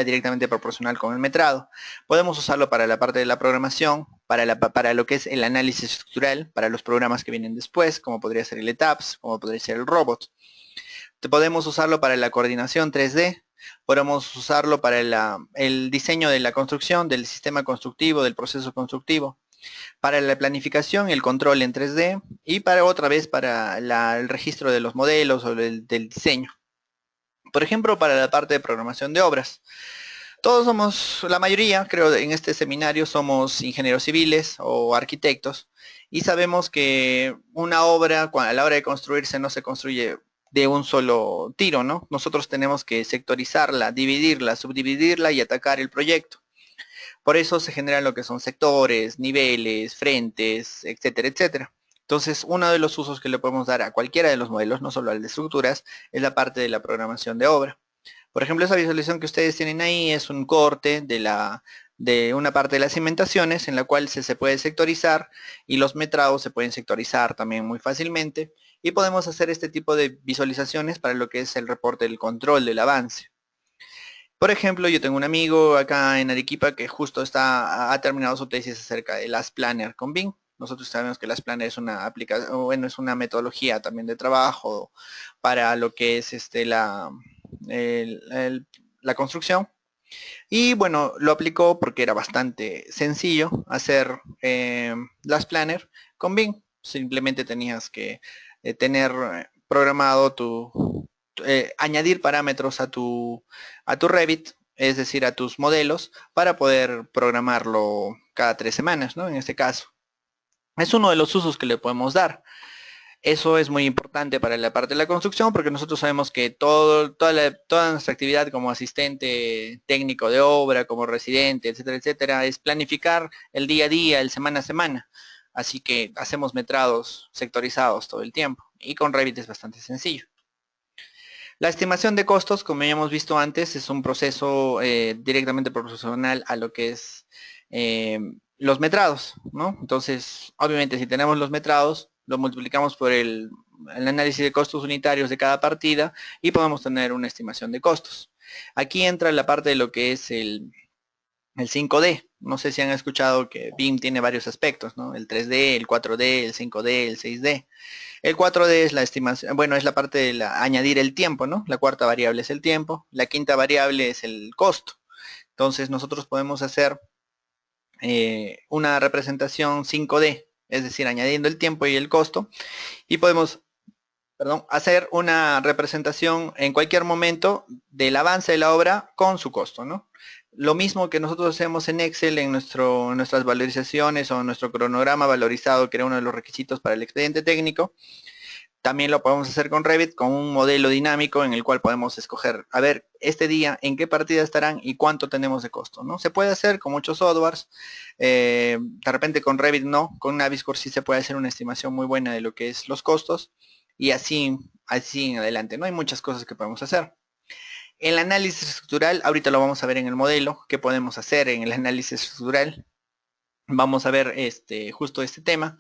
directamente proporcional con el metrado. Podemos usarlo para la parte de la programación, para lo que es el análisis estructural, para los programas que vienen después, como podría ser el ETAPS, como podría ser el robot. Podemos usarlo para la coordinación 3D, podemos usarlo para el diseño de la construcción, del sistema constructivo, del proceso constructivo, para la planificación y el control en 3D y para otra vez para el registro de los modelos o del diseño. Por ejemplo, para la parte de programación de obras. Todos somos, la mayoría, creo, en este seminario somos ingenieros civiles o arquitectos y sabemos que una obra, a la hora de construirse, no se construye de un solo tiro, ¿no? Nosotros tenemos que sectorizarla, dividirla, subdividirla y atacar el proyecto. Por eso se generan lo que son sectores, niveles, frentes, etcétera, etcétera. Entonces, uno de los usos que le podemos dar a cualquiera de los modelos, no solo al de estructuras, es la parte de la programación de obra. Por ejemplo, esa visualización que ustedes tienen ahí es un corte de una parte de las cimentaciones en la cual se puede sectorizar y los metrados se pueden sectorizar también muy fácilmente y podemos hacer este tipo de visualizaciones para lo que es el reporte del control del avance. Por ejemplo, yo tengo un amigo acá en Arequipa que justo ha terminado su tesis acerca de las Planner con Bing. Nosotros sabemos que las Planner es una aplicación, bueno, es una metodología también de trabajo para lo que es la construcción. Y bueno, lo aplicó porque era bastante sencillo hacer las Planner con Bing. Simplemente tenías que tener programado añadir parámetros a tu Revit, es decir, a tus modelos, para poder programarlo cada 3 semanas, ¿no? En este caso. Es uno de los usos que le podemos dar. Eso es muy importante para la parte de la construcción porque nosotros sabemos que toda nuestra actividad como asistente técnico de obra, como residente, etcétera, etcétera, es planificar el día a día, el semana a semana. Así que hacemos metrados sectorizados todo el tiempo y con Revit es bastante sencillo. La estimación de costos, como ya hemos visto antes, es un proceso directamente proporcional a lo que es los metrados, ¿no? Entonces, obviamente, si tenemos los metrados, lo multiplicamos por el análisis de costos unitarios de cada partida y podemos tener una estimación de costos. Aquí entra la parte de lo que es el 5D. No sé si han escuchado que BIM tiene varios aspectos, ¿no? El 3D, el 4D, el 5D, el 6D. El 4D es la estimación, bueno, es la parte de añadir el tiempo, ¿no? La cuarta variable es el tiempo, la quinta variable es el costo. Entonces nosotros podemos hacer una representación 5D, es decir, añadiendo el tiempo y el costo, y podemos, perdón, hacer una representación en cualquier momento del avance de la obra con su costo, ¿no? Lo mismo que nosotros hacemos en Excel en nuestras valorizaciones o en nuestro cronograma valorizado, que era uno de los requisitos para el expediente técnico. También lo podemos hacer con Revit, con un modelo dinámico en el cual podemos escoger, a ver, este día en qué partida estarán y cuánto tenemos de costo, ¿no? Se puede hacer con muchos softwares, de repente con Revit no, con Naviscore sí se puede hacer una estimación muy buena de lo que es los costos y así en adelante, ¿no? Hay muchas cosas que podemos hacer. El análisis estructural, ahorita lo vamos a ver en el modelo, qué podemos hacer en el análisis estructural. Vamos a ver justo este tema.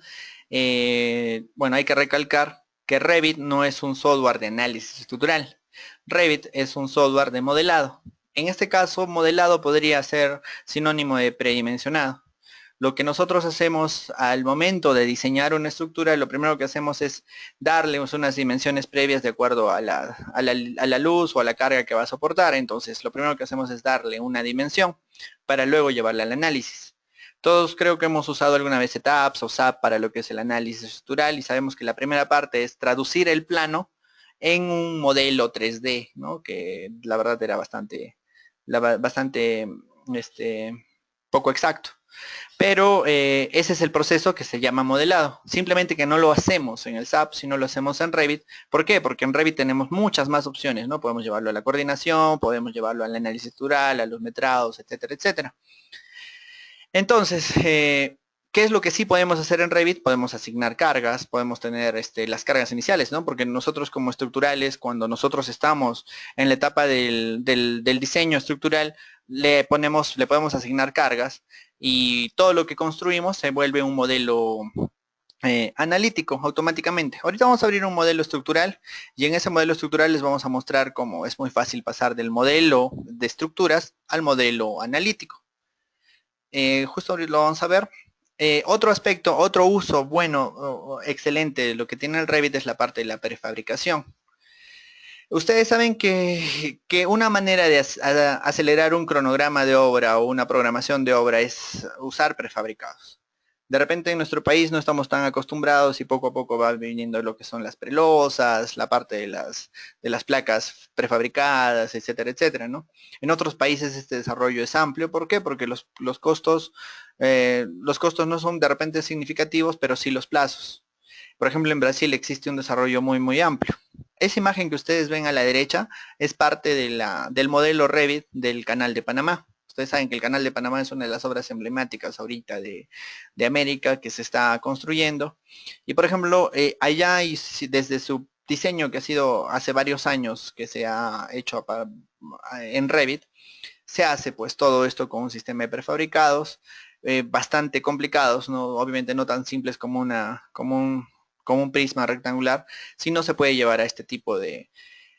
Bueno, hay que recalcar que Revit no es un software de análisis estructural. Revit es un software de modelado. En este caso, modelado podría ser sinónimo de predimensionado. Lo que nosotros hacemos al momento de diseñar una estructura, lo primero que hacemos es darle unas dimensiones previas de acuerdo a la luz o a la carga que va a soportar. Entonces, lo primero que hacemos es darle una dimensión para luego llevarla al análisis. Todos creo que hemos usado alguna vez Etaps o SAP para lo que es el análisis estructural y sabemos que la primera parte es traducir el plano en un modelo 3D, ¿no? Que la verdad era bastante poco exacto. Pero ese es el proceso que se llama modelado. Simplemente que no lo hacemos en el SAP, sino lo hacemos en Revit. ¿Por qué? Porque en Revit tenemos muchas más opciones, ¿no? Podemos llevarlo a la coordinación, podemos llevarlo al análisis estructural, a los metrados, etcétera, etcétera. Entonces, ¿qué es lo que sí podemos hacer en Revit? Podemos asignar cargas, podemos tener las cargas iniciales, ¿no? Porque nosotros como estructurales, cuando nosotros estamos en la etapa del diseño estructural, le podemos asignar cargas y todo lo que construimos se vuelve un modelo analítico automáticamente. Ahorita vamos a abrir un modelo estructural y en ese modelo estructural les vamos a mostrar cómo es muy fácil pasar del modelo de estructuras al modelo analítico. Justo ahorita lo vamos a ver. Otro aspecto, otro uso bueno o excelente de lo que tiene el Revit es la parte de la prefabricación. Ustedes saben que una manera de acelerar un cronograma de obra o una programación de obra es usar prefabricados. De repente en nuestro país no estamos tan acostumbrados y poco a poco va viniendo lo que son las prelosas, la parte de las placas prefabricadas, etcétera, etcétera, ¿no? En otros países este desarrollo es amplio. ¿Por qué? Porque los costos no son de repente significativos, pero sí los plazos. Por ejemplo, en Brasil existe un desarrollo muy, muy amplio. Esa imagen que ustedes ven a la derecha es parte del modelo Revit del Canal de Panamá. Ustedes saben que el Canal de Panamá es una de las obras emblemáticas ahorita de América que se está construyendo. Y por ejemplo, allá desde su diseño que ha sido hace varios años que se ha hecho en Revit, se hace pues todo esto con un sistema de prefabricados bastante complicados, ¿no? Obviamente no tan simples como un prisma rectangular, sino se puede llevar a este tipo de,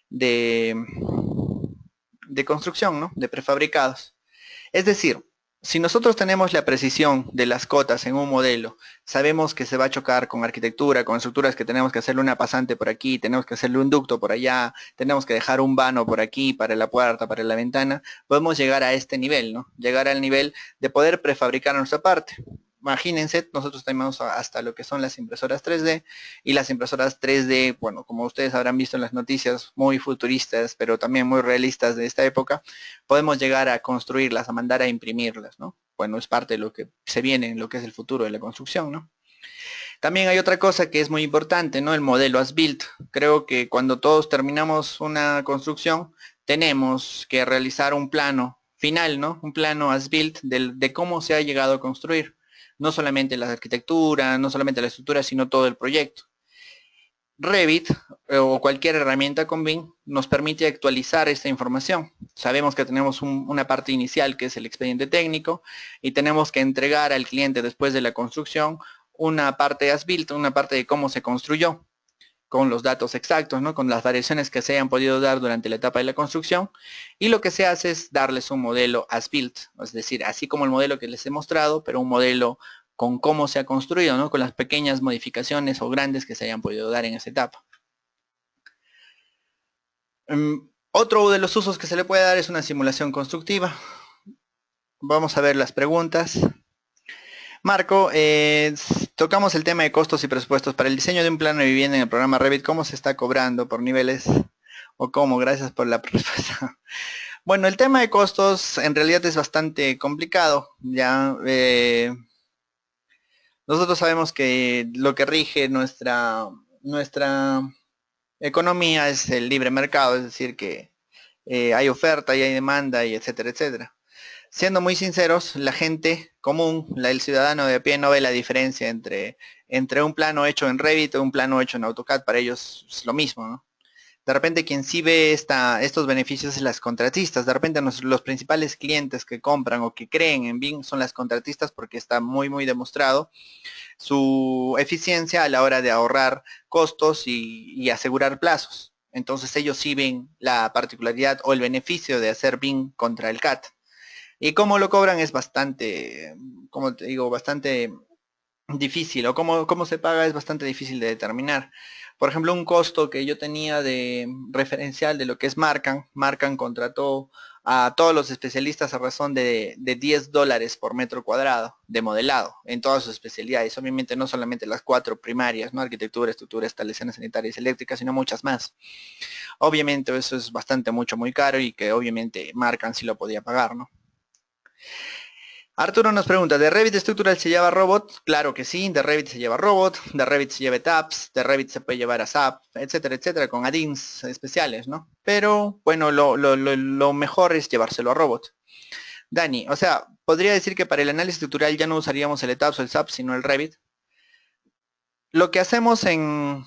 de construcción, ¿no? De prefabricados. Es decir, si nosotros tenemos la precisión de las cotas en un modelo, sabemos que se va a chocar con arquitectura, con estructuras que tenemos que hacerle una pasante por aquí, tenemos que hacerle un ducto por allá, tenemos que dejar un vano por aquí para la puerta, para la ventana, podemos llegar a este nivel, ¿no? Llegar al nivel de poder prefabricar nuestra parte. Imagínense, nosotros tenemos hasta lo que son las impresoras 3D y las impresoras 3D, bueno, como ustedes habrán visto en las noticias, muy futuristas, pero también muy realistas de esta época, podemos llegar a construirlas, a mandar a imprimirlas, ¿no? Bueno, es parte de lo que se viene en lo que es el futuro de la construcción, ¿no? También hay otra cosa que es muy importante, ¿no? El modelo as built. Creo que cuando todos terminamos una construcción, tenemos que realizar un plano final, ¿no? Un plano as built de cómo se ha llegado a construir. No solamente la arquitectura, no solamente la estructura, sino todo el proyecto. Revit o cualquier herramienta con BIM nos permite actualizar esta información. Sabemos que tenemos una parte inicial que es el expediente técnico y tenemos que entregar al cliente después de la construcción una parte as built, una parte de cómo se construyó con los datos exactos, ¿no? Con las variaciones que se hayan podido dar durante la etapa de la construcción, y lo que se hace es darles un modelo as built, es decir, así como el modelo que les he mostrado, pero un modelo con cómo se ha construido, ¿no? Con las pequeñas modificaciones o grandes que se hayan podido dar en esa etapa. Otro de los usos que se le puede dar es una simulación constructiva. Vamos a ver las preguntas. Marco, tocamos el tema de costos y presupuestos. Para el diseño de un plano de vivienda en el programa Revit, ¿cómo se está cobrando? ¿Por niveles? ¿O cómo? Gracias por la respuesta. Bueno, el tema de costos en realidad es bastante complicado. Ya nosotros sabemos que lo que rige nuestra economía es el libre mercado, es decir, que hay oferta y hay demanda y etcétera, etcétera. Siendo muy sinceros, la gente común, el ciudadano de a pie no ve la diferencia entre un plano hecho en Revit o un plano hecho en AutoCAD. Para ellos es lo mismo, ¿no? De repente quien sí ve estos beneficios es las contratistas. De repente los principales clientes que compran o que creen en BIM son las contratistas porque está muy demostrado su eficiencia a la hora de ahorrar costos y asegurar plazos. Entonces ellos sí ven la particularidad o el beneficio de hacer BIM contra el CAT. Y cómo lo cobran es bastante, como te digo, bastante difícil, o cómo se paga es bastante difícil de determinar. Por ejemplo, un costo que yo tenía de referencial de lo que es Marcan, Marcan contrató a todos los especialistas a razón de $10 por metro cuadrado de modelado en todas sus especialidades. Obviamente no solamente las 4 primarias, ¿no? Arquitectura, estructura, instalaciones sanitarias, eléctricas, sino muchas más. Obviamente eso es bastante muy caro y que obviamente Marcan sí lo podía pagar, ¿no? Arturo nos pregunta, ¿de Revit Structural se lleva robot? Claro que sí, de Revit se lleva robot, de Revit se lleva tabs, de Revit se puede llevar a SAP, etcétera, etcétera, con add-ins especiales, ¿no? Pero, bueno, lo mejor es llevárselo a robot. Dani, o sea, podría decir que para el análisis estructural ya no usaríamos el ETABS o el SAP, sino el Revit. Lo que hacemos en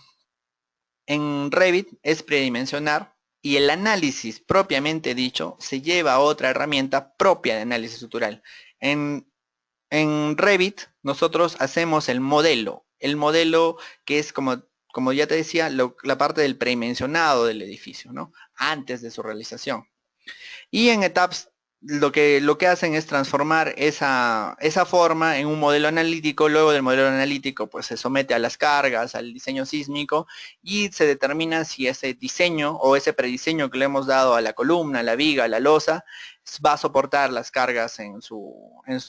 Revit es predimensionar y el análisis propiamente dicho se lleva a otra herramienta propia de análisis estructural. En Revit nosotros hacemos el modelo que es como ya te decía, la parte del predimensionado del edificio, ¿no? Antes de su realización. Y en Etaps lo que hacen es transformar esa forma en un modelo analítico. Luego del modelo analítico pues se somete a las cargas, al diseño sísmico y se determina si ese diseño o ese prediseño que le hemos dado a la columna, a la viga, a la losa, va a soportar las cargas en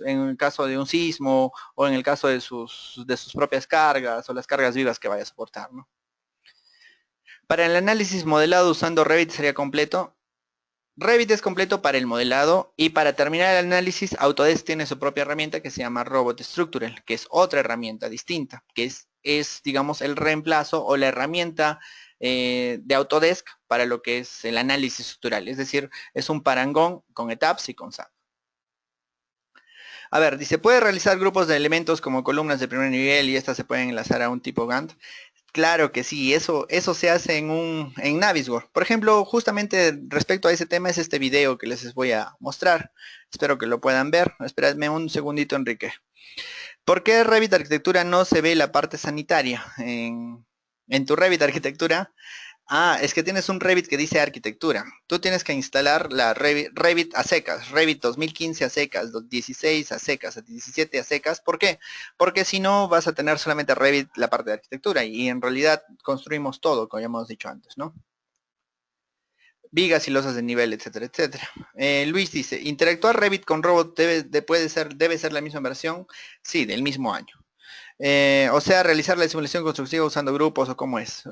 el caso de un sismo o en el caso de sus propias cargas o las cargas vivas que vaya a soportar, ¿no? Para el análisis modelado usando Revit sería completo. Revit es completo para el modelado y para terminar el análisis, Autodesk tiene su propia herramienta que se llama Robot Structural, que es otra herramienta distinta, que es digamos, el reemplazo o la herramienta de Autodesk para lo que es el análisis estructural. Es decir, es un parangón con ETABS y con SAP. A ver, dice, ¿puede realizar grupos de elementos como columnas de primer nivel y estas se pueden enlazar a un tipo Gantt? Claro que sí, eso se hace en Navisworks. Por ejemplo, justamente respecto a ese tema es este video que les voy a mostrar. Espero que lo puedan ver. Esperadme un segundito, Enrique. ¿Por qué Revit Arquitectura no se ve la parte sanitaria en tu Revit Arquitectura? Ah, es que tienes un Revit que dice arquitectura. Tú tienes que instalar la Revit a secas, Revit 2015 a secas, 2016 a secas, 2017 a secas. ¿Por qué? Porque si no vas a tener solamente Revit la parte de arquitectura y en realidad construimos todo, como ya hemos dicho antes, ¿no? Vigas y losas de nivel, etcétera, etcétera. Luis dice, ¿interactuar Revit con robot debe ser la misma versión? Sí, del mismo año. O sea, realizar la simulación constructiva usando grupos o cómo es.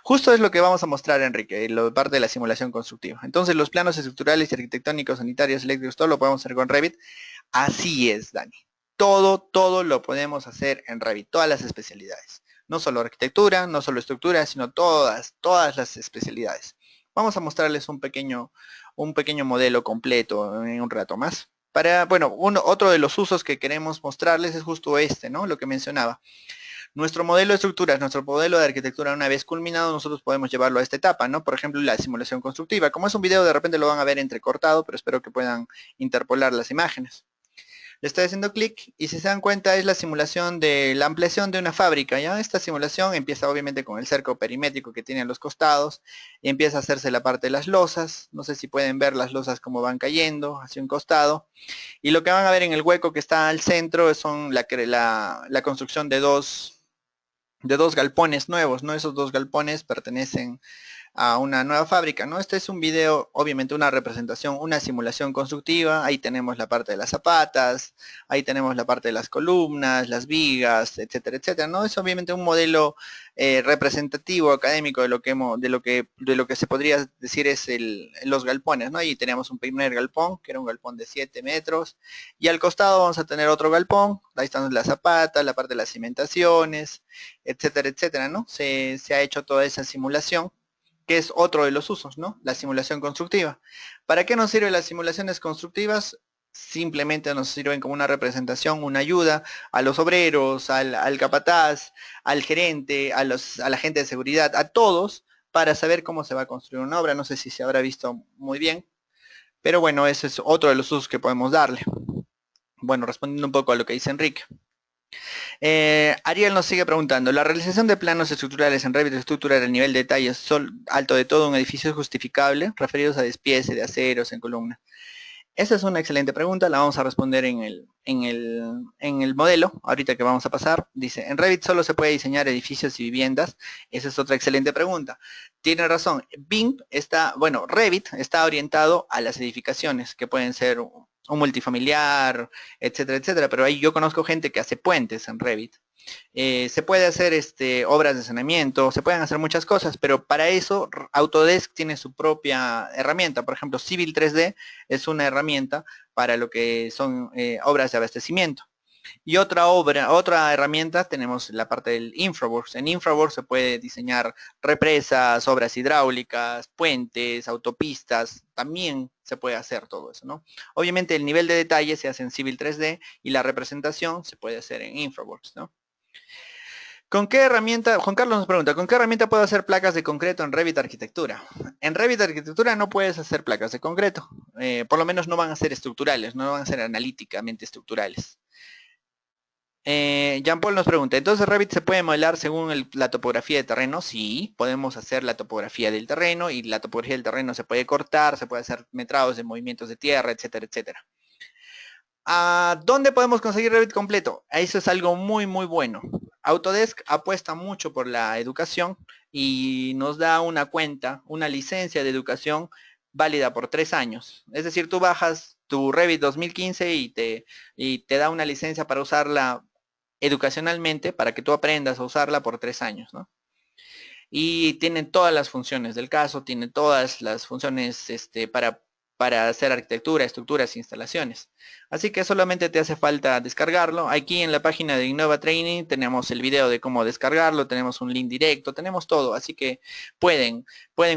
Justo es lo que vamos a mostrar, Enrique, lo parte de la simulación constructiva. Entonces, los planos estructurales, arquitectónicos, sanitarios, eléctricos, todo lo podemos hacer con Revit. Así es, Dani. Todo lo podemos hacer en Revit, todas las especialidades. No solo arquitectura, no solo estructura, sino todas las especialidades. Vamos a mostrarles un pequeño modelo completo en un rato más. Bueno, otro de los usos que queremos mostrarles es justo este, ¿no? Lo que mencionaba. Nuestro modelo de estructuras, nuestro modelo de arquitectura, una vez culminado, nosotros podemos llevarlo a esta etapa, ¿no? Por ejemplo, la simulación constructiva. Como es un video, de repente lo van a ver entrecortado, pero espero que puedan interpolar las imágenes. Le estoy haciendo clic y si se dan cuenta es la simulación de la ampliación de una fábrica, ¿ya? Esta simulación empieza obviamente con el cerco perimétrico que tiene a los costados y empieza a hacerse la parte de las losas. No sé si pueden ver las losas como van cayendo hacia un costado. Y lo que van a ver en el hueco que está al centro son la construcción de dos galpones nuevos, ¿no? Esos dos galpones pertenecen a una nueva fábrica, ¿no? Este es un video, obviamente una representación, una simulación constructiva. Ahí tenemos la parte de las zapatas, ahí tenemos la parte de las columnas, las vigas, etcétera, etcétera, ¿no? Es obviamente un modelo representativo, académico de lo que se podría decir es los galpones, ¿no? Ahí tenemos un primer galpón, que era un galpón de 7 metros, y al costado vamos a tener otro galpón. Ahí están las zapatas, la parte de las cimentaciones, etcétera, etcétera, ¿no? Se ha hecho toda esa simulación, que es otro de los usos, ¿no? La simulación constructiva. ¿Para qué nos sirven las simulaciones constructivas? Simplemente nos sirven como una representación, una ayuda a los obreros, al capataz, al gerente, a la gente de seguridad, a todos, para saber cómo se va a construir una obra. No sé si se habrá visto muy bien, pero bueno, ese es otro de los usos que podemos darle. Bueno, respondiendo un poco a lo que dice Enrique. Ariel nos sigue preguntando, ¿la realización de planos estructurales en Revit estructural a nivel de detalle alto de todo un edificio es justificable, referidos a despiece de aceros en columnas? Esa es una excelente pregunta, la vamos a responder en el modelo, ahorita que vamos a pasar. Dice, ¿en Revit solo se puede diseñar edificios y viviendas? Esa es otra excelente pregunta. Tiene razón, Revit está orientado a las edificaciones, que pueden ser un multifamiliar, etcétera, etcétera, pero ahí yo conozco gente que hace puentes en Revit. Se puede hacer obras de saneamiento, se pueden hacer muchas cosas, pero para eso Autodesk tiene su propia herramienta. Por ejemplo, Civil 3D es una herramienta para lo que son obras de abastecimiento. Y otra herramienta, tenemos la parte del Infraworks. En Infraworks se puede diseñar represas, obras hidráulicas, puentes, autopistas, también se puede hacer todo eso, ¿no? Obviamente el nivel de detalle se hace en Civil 3D y la representación se puede hacer en Infraworks, ¿no? ¿Con qué herramienta? Juan Carlos nos pregunta, ¿con qué herramienta puedo hacer placas de concreto en Revit Arquitectura? En Revit Arquitectura no puedes hacer placas de concreto. Por lo menos no van a ser estructurales, no van a ser analíticamente estructurales. Jean Paul nos pregunta, ¿entonces Revit se puede modelar según la topografía de terreno? Sí, podemos hacer la topografía del terreno y la topografía del terreno se puede cortar, se puede hacer metrados de movimientos de tierra, etcétera, etcétera. ¿A dónde podemos conseguir Revit completo? Eso es algo muy, muy bueno. Autodesk apuesta mucho por la educación y nos da una cuenta, una licencia de educación válida por 3 años. Es decir, tú bajas tu Revit 2015 y te da una licencia para usarla educacionalmente, para que tú aprendas a usarla por 3 años, ¿no? Y tiene todas las funciones del caso, tiene todas las funciones para hacer arquitectura, estructuras, instalaciones. Así que solamente te hace falta descargarlo. Aquí en la página de Innova Training tenemos el video de cómo descargarlo, tenemos un link directo, tenemos todo. Así que pueden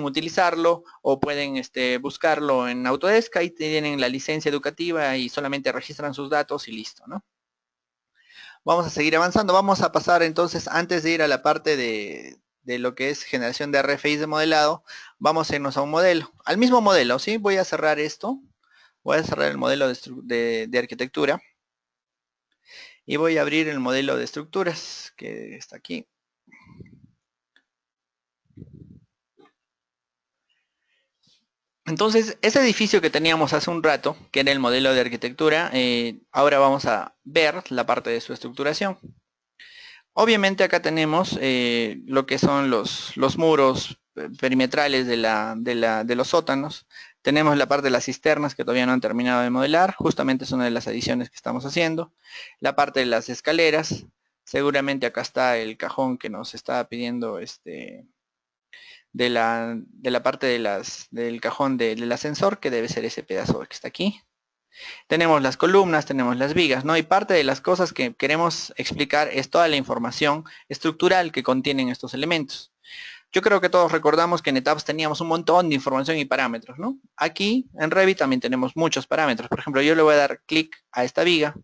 utilizarlo o pueden buscarlo en Autodesk. Ahí tienen la licencia educativa y solamente registran sus datos y listo, ¿no? Vamos a seguir avanzando. Vamos a pasar entonces, antes de ir a la parte de lo que es generación de RFIs de modelado, vamos a irnos a un modelo, al mismo modelo, ¿sí? Voy a cerrar esto, voy a cerrar el modelo de arquitectura y voy a abrir el modelo de estructuras que está aquí. Entonces, ese edificio que teníamos hace un rato, que era el modelo de arquitectura, ahora vamos a ver la parte de su estructuración. Obviamente acá tenemos lo que son los muros perimetrales de los sótanos. Tenemos la parte de las cisternas que todavía no han terminado de modelar. Justamente es una de las adiciones que estamos haciendo. La parte de las escaleras. Seguramente acá está el cajón que nos está pidiendo de la parte del cajón del ascensor, que debe ser ese pedazo que está aquí. Tenemos las columnas, tenemos las vigas, ¿no? Y parte de las cosas que queremos explicar es toda la información estructural que contienen estos elementos. Yo creo que todos recordamos que en ETABS teníamos un montón de información y parámetros, ¿no? Aquí en Revit también tenemos muchos parámetros. Por ejemplo, yo le voy a dar clic a esta viga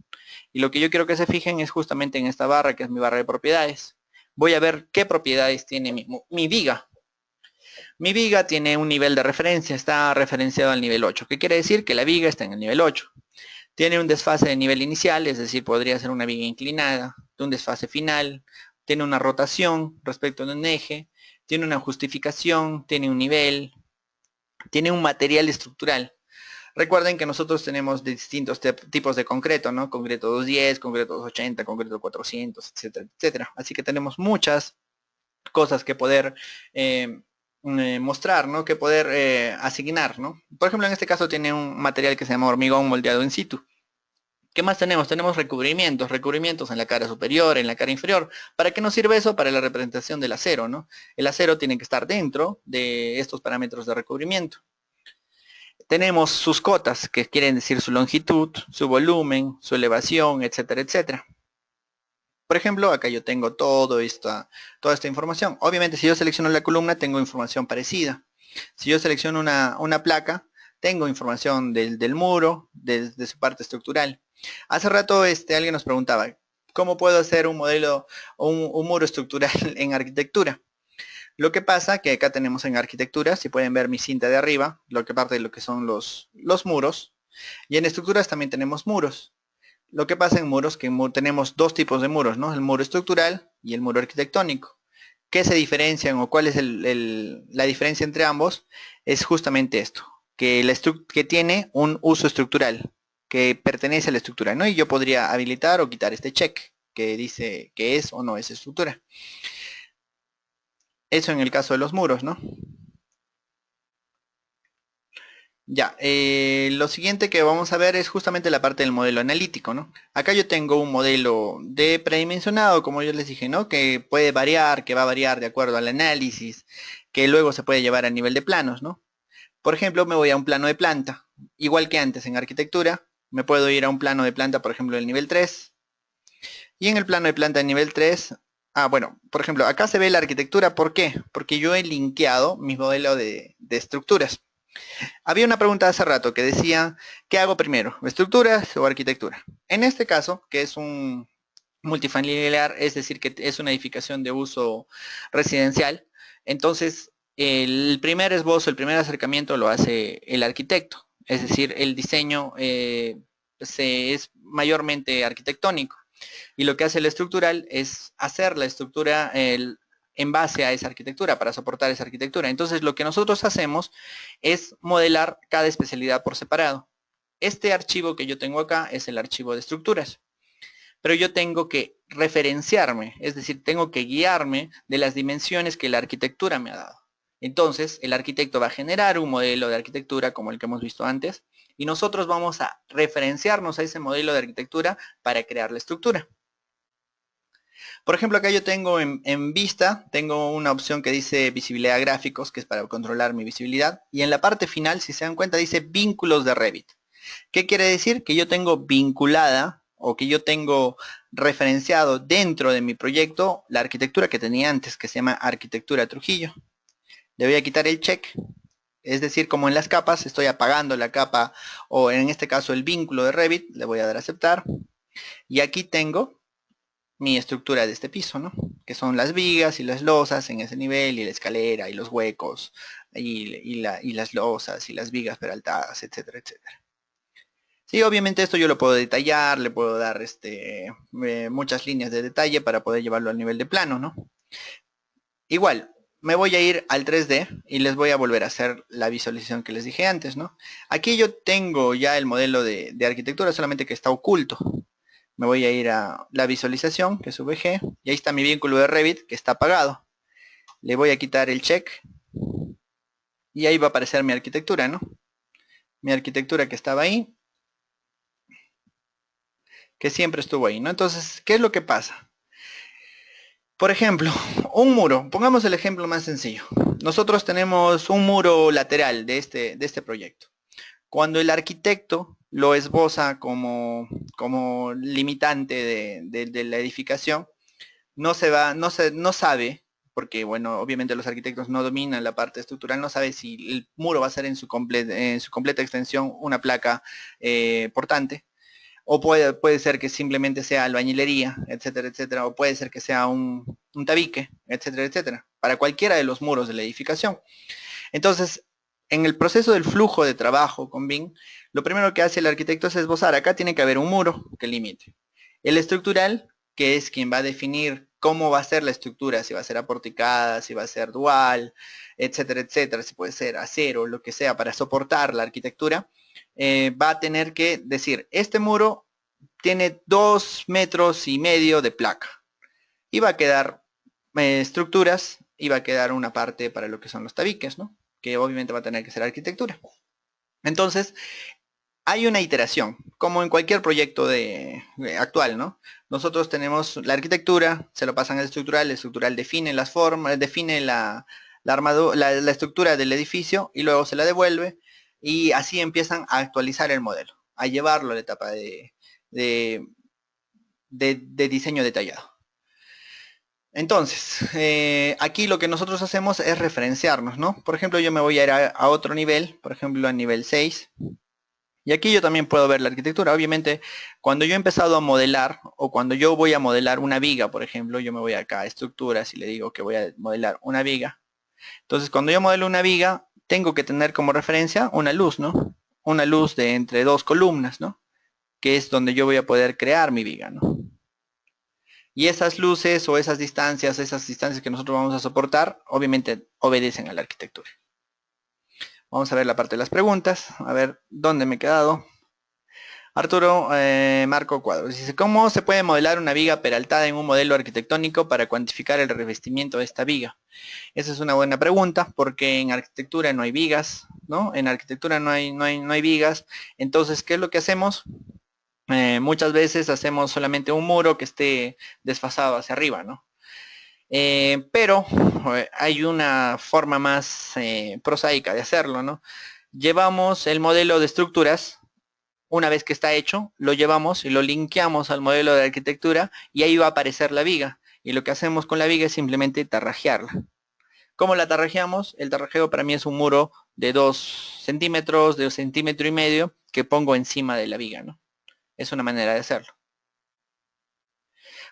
y lo que yo quiero que se fijen es justamente en esta barra, que es mi barra de propiedades. Voy a ver qué propiedades tiene mi viga. Mi viga tiene un nivel de referencia, está referenciado al nivel 8. ¿Qué quiere decir? Que la viga está en el nivel 8. Tiene un desfase de nivel inicial, es decir, podría ser una viga inclinada, de un desfase final, tiene una rotación respecto de un eje, tiene una justificación, tiene un nivel, tiene un material estructural. Recuerden que nosotros tenemos distintos tipos de concreto, ¿no? Concreto 210, concreto 280, concreto 400, etcétera, etcétera. Así que tenemos muchas cosas que poder mostrar, ¿no? Que poder asignar, ¿no? Por ejemplo, en este caso tiene un material que se llama hormigón moldeado in situ. ¿Qué más tenemos? Tenemos recubrimientos en la cara superior, en la cara inferior. ¿Para qué nos sirve eso? Para la representación del acero, ¿no? El acero tiene que estar dentro de estos parámetros de recubrimiento. Tenemos sus cotas, que quieren decir su longitud, su volumen, su elevación, etcétera, etcétera. Por ejemplo, acá yo tengo toda esta información. Obviamente, si yo selecciono la columna, tengo información parecida. Si yo selecciono una placa, tengo información del muro, de su parte estructural. Hace rato alguien nos preguntaba, ¿cómo puedo hacer un modelo o un muro estructural en arquitectura? Lo que pasa que acá tenemos en arquitectura, si pueden ver mi cinta de arriba, lo que parte de lo que son los muros, y en estructuras también tenemos muros. Lo que pasa en muros, que tenemos dos tipos de muros, ¿no? El muro estructural y el muro arquitectónico. ¿Qué se diferencian o cuál es la diferencia entre ambos? Es justamente esto, que tiene un uso estructural, que pertenece a la estructura, ¿no? Y yo podría habilitar o quitar este check que dice que es o no es estructura. Eso en el caso de los muros, ¿no? Ya, lo siguiente que vamos a ver es justamente la parte del modelo analítico, ¿no? Acá yo tengo un modelo de predimensionado, como yo les dije, ¿no? Que puede variar, que va a variar de acuerdo al análisis, que luego se puede llevar a nivel de planos, ¿no? Por ejemplo, me voy a un plano de planta, igual que antes en arquitectura, me puedo ir a un plano de planta, por ejemplo, del nivel 3, y en el plano de planta de nivel 3, bueno, por ejemplo, acá se ve la arquitectura, ¿por qué? Porque yo he linkeado mi modelo de estructuras. Había una pregunta hace rato que decía, ¿qué hago primero? ¿Estructuras o arquitectura? En este caso, que es un multifamiliar, es decir, que es una edificación de uso residencial, entonces el primer esbozo, el primer acercamiento lo hace el arquitecto, es decir, el diseño es mayormente arquitectónico. Y lo que hace el estructural es hacer la estructura en base a esa arquitectura, para soportar esa arquitectura. Entonces, lo que nosotros hacemos es modelar cada especialidad por separado. Este archivo que yo tengo acá es el archivo de estructuras, pero yo tengo que referenciarme, es decir, tengo que guiarme de las dimensiones que la arquitectura me ha dado. Entonces, el arquitecto va a generar un modelo de arquitectura como el que hemos visto antes, y nosotros vamos a referenciarnos a ese modelo de arquitectura para crear la estructura. Por ejemplo, acá yo tengo en vista, tengo una opción que dice visibilidad gráficos, que es para controlar mi visibilidad. Y en la parte final, si se dan cuenta, dice vínculos de Revit. ¿Qué quiere decir? Que yo tengo vinculada o que yo tengo referenciado dentro de mi proyecto la arquitectura que tenía antes, que se llama Arquitectura Trujillo. Le voy a quitar el check. Es decir, como en las capas, estoy apagando la capa o en este caso el vínculo de Revit, le voy a dar a aceptar. Y aquí tengo mi estructura de este piso, ¿no? Que son las vigas y las losas en ese nivel y la escalera y los huecos y las losas y las vigas peraltadas, etcétera, etcétera. Sí, obviamente esto yo lo puedo detallar, le puedo dar muchas líneas de detalle para poder llevarlo al nivel de plano, ¿no? Igual, me voy a ir al 3D y les voy a volver a hacer la visualización que les dije antes, ¿no? Aquí yo tengo ya el modelo de arquitectura, solamente que está oculto. Me voy a ir a la visualización, que es VG, y ahí está mi vínculo de Revit, que está apagado. Le voy a quitar el check, y ahí va a aparecer mi arquitectura, ¿no? Mi arquitectura que estaba ahí, que siempre estuvo ahí, ¿no? Entonces, ¿qué es lo que pasa? Por ejemplo, un muro, pongamos el ejemplo más sencillo. Nosotros tenemos un muro lateral de este proyecto. Cuando el arquitecto lo esboza como limitante de la edificación, no sabe, porque bueno, obviamente los arquitectos no dominan la parte estructural, no sabe si el muro va a ser en su completa extensión una placa portante, o puede ser que simplemente sea albañilería, etcétera, etcétera, o puede ser que sea un tabique, etcétera, etcétera, para cualquiera de los muros de la edificación. Entonces, en el proceso del flujo de trabajo con BIM, lo primero que hace el arquitecto es esbozar, acá tiene que haber un muro que limite. El estructural, que es quien va a definir cómo va a ser la estructura, si va a ser aporticada, si va a ser dual, etcétera, etcétera, si puede ser acero, lo que sea, para soportar la arquitectura, va a tener que decir, este muro tiene 2,5 metros de placa y va a quedar estructuras y va a quedar una parte para lo que son los tabiques, ¿no? Que obviamente va a tener que ser arquitectura. Entonces, hay una iteración, como en cualquier proyecto actual, ¿no? Nosotros tenemos la arquitectura, se lo pasan al estructural, el estructural define las formas, define la estructura del edificio y luego se la devuelve y así empiezan a actualizar el modelo, a llevarlo a la etapa de, de diseño detallado. Entonces, aquí lo que nosotros hacemos es referenciarnos, ¿no? Por ejemplo, yo me voy a ir a otro nivel, por ejemplo, a nivel 6. Y aquí yo también puedo ver la arquitectura. Obviamente, cuando yo he empezado a modelar, o cuando yo voy a modelar una viga, por ejemplo, yo me voy acá a estructuras y le digo que voy a modelar una viga. Entonces, cuando yo modelo una viga, tengo que tener como referencia una luz, ¿no? Una luz de entre dos columnas, ¿no? Que es donde yo voy a poder crear mi viga, ¿no? Y esas luces o esas distancias que nosotros vamos a soportar, obviamente obedecen a la arquitectura. Vamos a ver la parte de las preguntas, a ver dónde me he quedado. Arturo Marco Cuadros dice, ¿cómo se puede modelar una viga peraltada en un modelo arquitectónico para cuantificar el revestimiento de esta viga? Esa es una buena pregunta porque en arquitectura no hay vigas, ¿no? En arquitectura no hay vigas. Entonces, ¿qué es lo que hacemos? Muchas veces hacemos solamente un muro que esté desfasado hacia arriba, ¿no? Pero hay una forma más prosaica de hacerlo, ¿no? Llevamos el modelo de estructuras, una vez que está hecho, lo llevamos y lo linkeamos al modelo de arquitectura y ahí va a aparecer la viga. Y lo que hacemos con la viga es simplemente tarrajearla. ¿Cómo la tarrajeamos? El tarrajeo para mí es un muro de 2 centímetros, de 1,5 centímetros, que pongo encima de la viga, ¿no? Es una manera de hacerlo.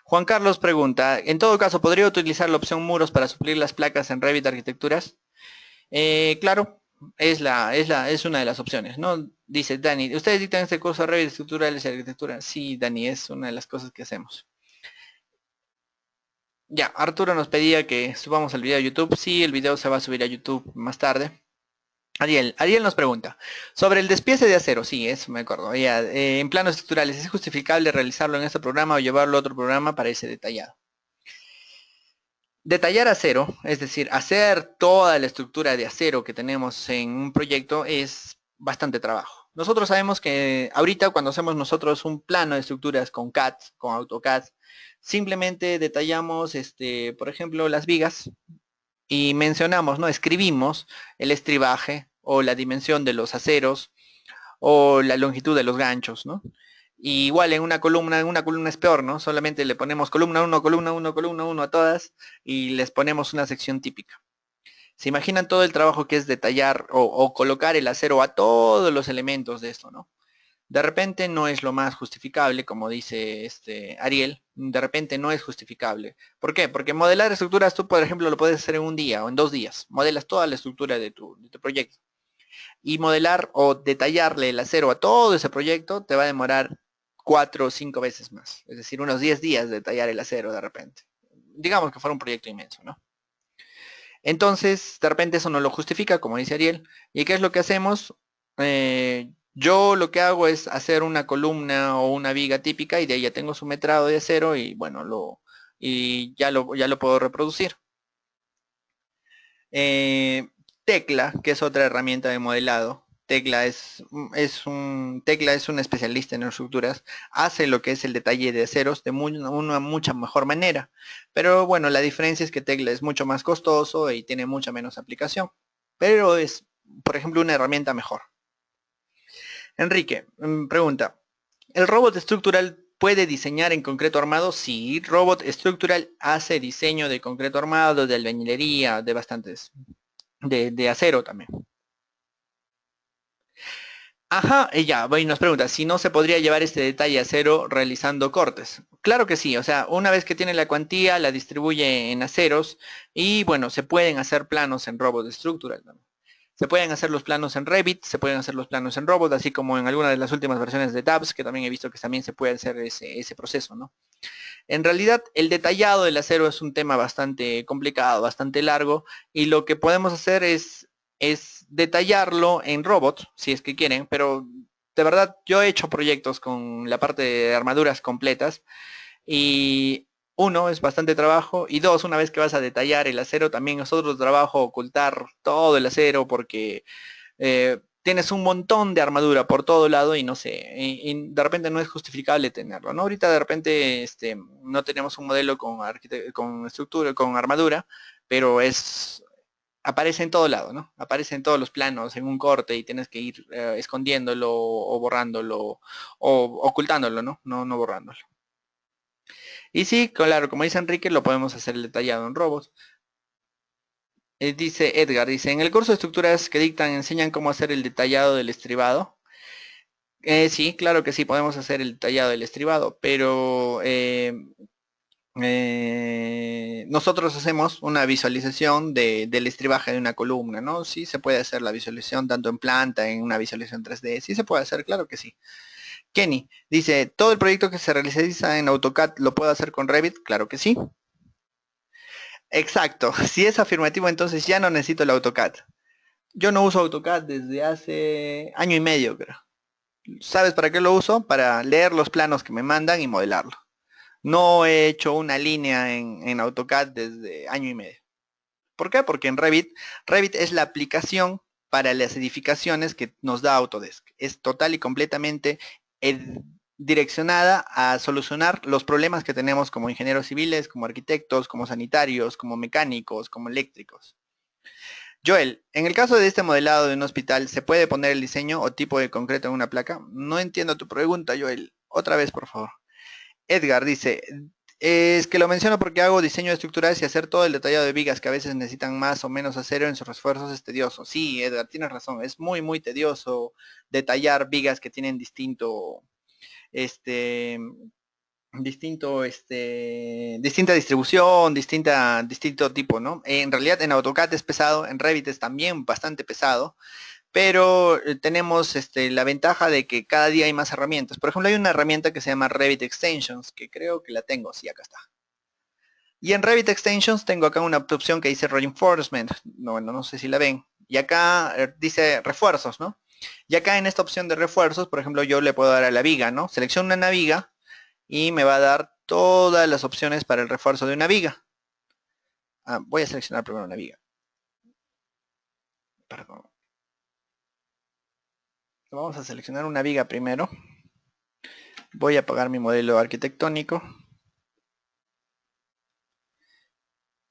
Juan Carlos pregunta, en todo caso, ¿podría utilizar la opción muros para suplir las placas en Revit Arquitecturas? Claro, es una de las opciones, ¿no? Dice Dani, ¿ustedes dictan este curso de Revit Estructurales y Arquitectura? Sí, Dani, es una de las cosas que hacemos. Ya, Arturo nos pedía que subamos el video a YouTube. Sí, el video se va a subir a YouTube más tarde. Ariel nos pregunta, sobre el despiece de acero, sí, eso me acuerdo, ya, en planos estructurales, ¿es justificable realizarlo en este programa o llevarlo a otro programa para ese detallado? Detallar acero, es decir, hacer toda la estructura de acero que tenemos en un proyecto es bastante trabajo. Nosotros sabemos que ahorita cuando hacemos nosotros un plano de estructuras con CAD, con AutoCAD, simplemente detallamos, por ejemplo, las vigas y mencionamos, ¿no? Escribimos el estribaje o la dimensión de los aceros o la longitud de los ganchos, ¿no? Y igual en una columna es peor, ¿no? Solamente le ponemos columna uno, columna uno, columna uno a todas y les ponemos una sección típica. ¿Se imaginan todo el trabajo que es detallar o colocar el acero a todos los elementos de esto, ¿no? De repente no es lo más justificable, como dice Ariel, de repente no es justificable. ¿Por qué? Porque modelar estructuras tú, por ejemplo, lo puedes hacer en un día o en 2 días. Modelas toda la estructura de tu proyecto. Y modelar o detallarle el acero a todo ese proyecto te va a demorar 4 o 5 veces más. Es decir, unos 10 días de detallar el acero de repente. Digamos que fuera un proyecto inmenso, ¿no? Entonces, de repente eso no lo justifica, como dice Ariel. ¿Y qué es lo que hacemos? Yo lo que hago es hacer una columna o una viga típica y de ahí ya tengo su metrado de acero y bueno, ya lo puedo reproducir. Eh, Tecla, que es otra herramienta de modelado. Tecla es un especialista en estructuras, hace lo que es el detalle de aceros de una mucha mejor manera. Pero bueno, la diferencia es que Tecla es mucho más costoso y tiene mucha menos aplicación. Pero es, por ejemplo, una herramienta mejor. Enrique, pregunta, ¿el robot estructural puede diseñar en concreto armado? Sí, robot estructural hace diseño de concreto armado, de albañilería, de bastantes de acero también. Ajá, ella va y nos pregunta si no se podría llevar este detalle a acero realizando cortes. Claro que sí, o sea, una vez que tiene la cuantía, la distribuye en aceros y bueno, se pueden hacer planos en Robot Structural también. Se pueden hacer los planos en Revit, se pueden hacer los planos en Robot, así como en alguna de las últimas versiones de Tabs, que también he visto que también se puede hacer ese proceso, ¿no? En realidad, el detallado del acero es un tema bastante complicado, bastante largo, y lo que podemos hacer es detallarlo en robot, si es que quieren, pero de verdad yo he hecho proyectos con la parte de armaduras completas y uno, es bastante trabajo, y dos, una vez que vas a detallar el acero, también es otro trabajo ocultar todo el acero porque tienes un montón de armadura por todo lado y no sé, y de repente no es justificable tenerlo, ¿no? Ahorita de repente no tenemos un modelo con estructura, con armadura, pero aparece en todo lado, ¿no? Aparece en todos los planos, en un corte y tienes que ir escondiéndolo o borrándolo o ocultándolo, ¿no? No borrándolo. Y sí, claro, como dice Enrique, lo podemos hacer detallado en robots. Dice Edgar, dice, en el curso de estructuras que dictan enseñan cómo hacer el detallado del estribado. Sí, claro que sí, podemos hacer el detallado del estribado, pero nosotros hacemos una visualización del estribaje de una columna, ¿no? Sí se puede hacer la visualización tanto en planta, en una visualización 3D, sí se puede hacer, claro que sí. Kenny dice, ¿todo el proyecto que se realiza en AutoCAD lo puedo hacer con Revit? Claro que sí. Exacto, si es afirmativo entonces ya no necesito el AutoCAD. Yo no uso AutoCAD desde hace año y medio, creo. ¿Sabes para qué lo uso? Para leer los planos que me mandan y modelarlo. No he hecho una línea en AutoCAD desde año y medio. ¿Por qué? Porque en Revit es la aplicación para las edificaciones que nos da Autodesk. Es total y completamente direccionada a solucionar los problemas que tenemos como ingenieros civiles, como arquitectos, como sanitarios, como mecánicos, como eléctricos. Joel, en el caso de este modelado de un hospital, ¿se puede poner el diseño o tipo de concreto en una placa? No entiendo tu pregunta, Joel. Otra vez, por favor. Edgar dice, es que lo menciono porque hago diseño de estructuras y hacer todo el detallado de vigas que a veces necesitan más o menos acero en sus refuerzos es tedioso. Sí, Edgar, tienes razón, es muy, muy tedioso detallar vigas que tienen este, distinta distribución, distinto tipo, ¿no? En realidad en AutoCAD es pesado, en Revit es también bastante pesado, pero tenemos la ventaja de que cada día hay más herramientas. Por ejemplo, hay una herramienta que se llama Revit Extensions, que creo que la tengo, sí, acá está. Y en Revit Extensions tengo acá una opción que dice Reinforcement, no, bueno, no sé si la ven. Y acá dice refuerzos, ¿no? Y acá en esta opción de refuerzos, por ejemplo, yo le puedo dar a la viga, ¿no? Selecciono una viga y me va a dar todas las opciones para el refuerzo de una viga. Voy a seleccionar primero una viga. Perdón. Vamos a seleccionar una viga primero. Voy a apagar mi modelo arquitectónico.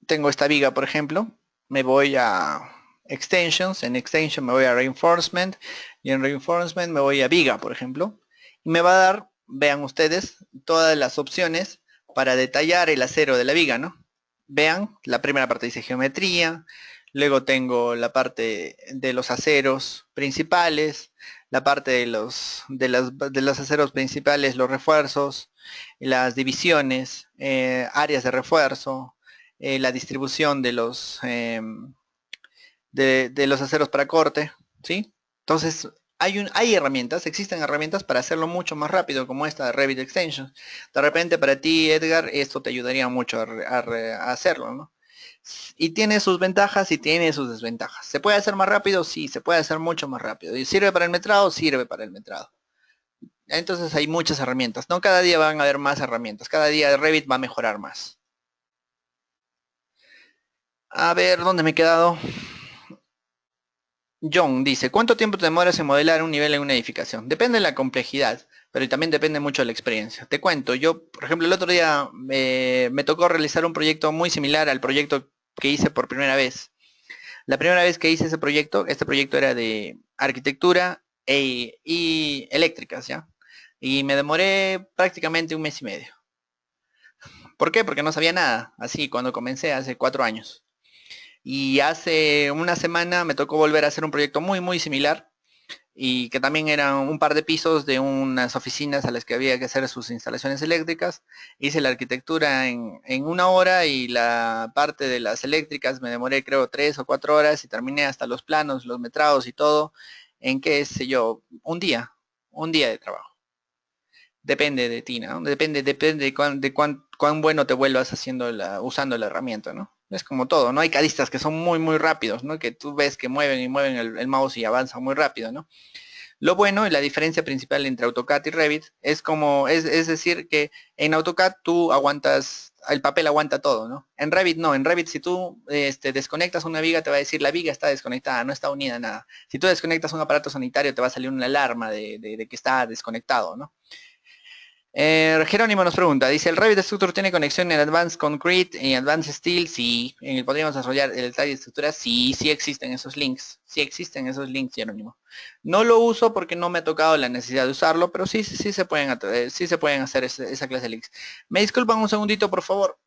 Tengo esta viga, por ejemplo. Me voy a Extensions. En Extension me voy a Reinforcement. Y en Reinforcement me voy a viga, por ejemplo. Y me va a dar, vean ustedes, todas las opciones para detallar el acero de la viga, ¿no? Vean, la primera parte dice geometría. Luego tengo la parte de los aceros principales, la parte de los aceros principales, los refuerzos, las divisiones, áreas de refuerzo, la distribución de los aceros para corte, ¿sí? Entonces, hay herramientas, existen herramientas para hacerlo mucho más rápido, como esta de Revit Extensions. De repente, para ti, Edgar, esto te ayudaría mucho a hacerlo, ¿no? Y tiene sus ventajas y tiene sus desventajas. ¿Se puede hacer más rápido? Sí, se puede hacer mucho más rápido. ¿Y sirve para el metrado? Sirve para el metrado. Entonces hay muchas herramientas, ¿no? Cada día van a haber más herramientas, cada día Revit va a mejorar más. A ver, ¿dónde me he quedado? John dice, ¿cuánto tiempo te demoras en modelar un nivel en una edificación? Depende de la complejidad, pero también depende mucho de la experiencia. Te cuento, yo, por ejemplo, el otro día me tocó realizar un proyecto muy similar al proyecto que hice por primera vez. La primera vez que hice ese proyecto, este proyecto era de arquitectura y eléctricas, ¿ya? Y me demoré prácticamente un mes y medio. ¿Por qué? Porque no sabía nada, así cuando comencé hace 4 años. Y hace una semana me tocó volver a hacer un proyecto muy, muy similar y que también eran un par de pisos de unas oficinas a las que había que hacer sus instalaciones eléctricas. Hice la arquitectura en una hora y la parte de las eléctricas me demoré creo 3 o 4 horas y terminé hasta los planos, los metrados y todo en qué sé yo, un día de trabajo. Depende de ti, ¿no? Depende de cuán bueno te vuelvas usando la herramienta, ¿no? Es como todo, ¿no? Hay cadistas que son muy, muy rápidos, ¿no? Que tú ves que mueven y mueven el mouse y avanzan muy rápido, ¿no? Lo bueno y la diferencia principal entre AutoCAD y Revit es decir que en AutoCAD tú aguantas, el papel aguanta todo, ¿no? En Revit no, en Revit si tú desconectas una viga te va a decir la viga está desconectada, no está unida a nada. Si tú desconectas un aparato sanitario te va a salir una alarma de que está desconectado, ¿no? Jerónimo nos pregunta, dice, ¿el Revit Structure tiene conexión en Advanced Concrete y Advanced Steel? Sí. ¿Podríamos desarrollar el detalle de estructura? Sí, sí existen esos links. Sí existen esos links, Jerónimo. No lo uso porque no me ha tocado la necesidad de usarlo, pero sí, sí se pueden hacer esa clase de links. ¿Me disculpan un segundito, por favor?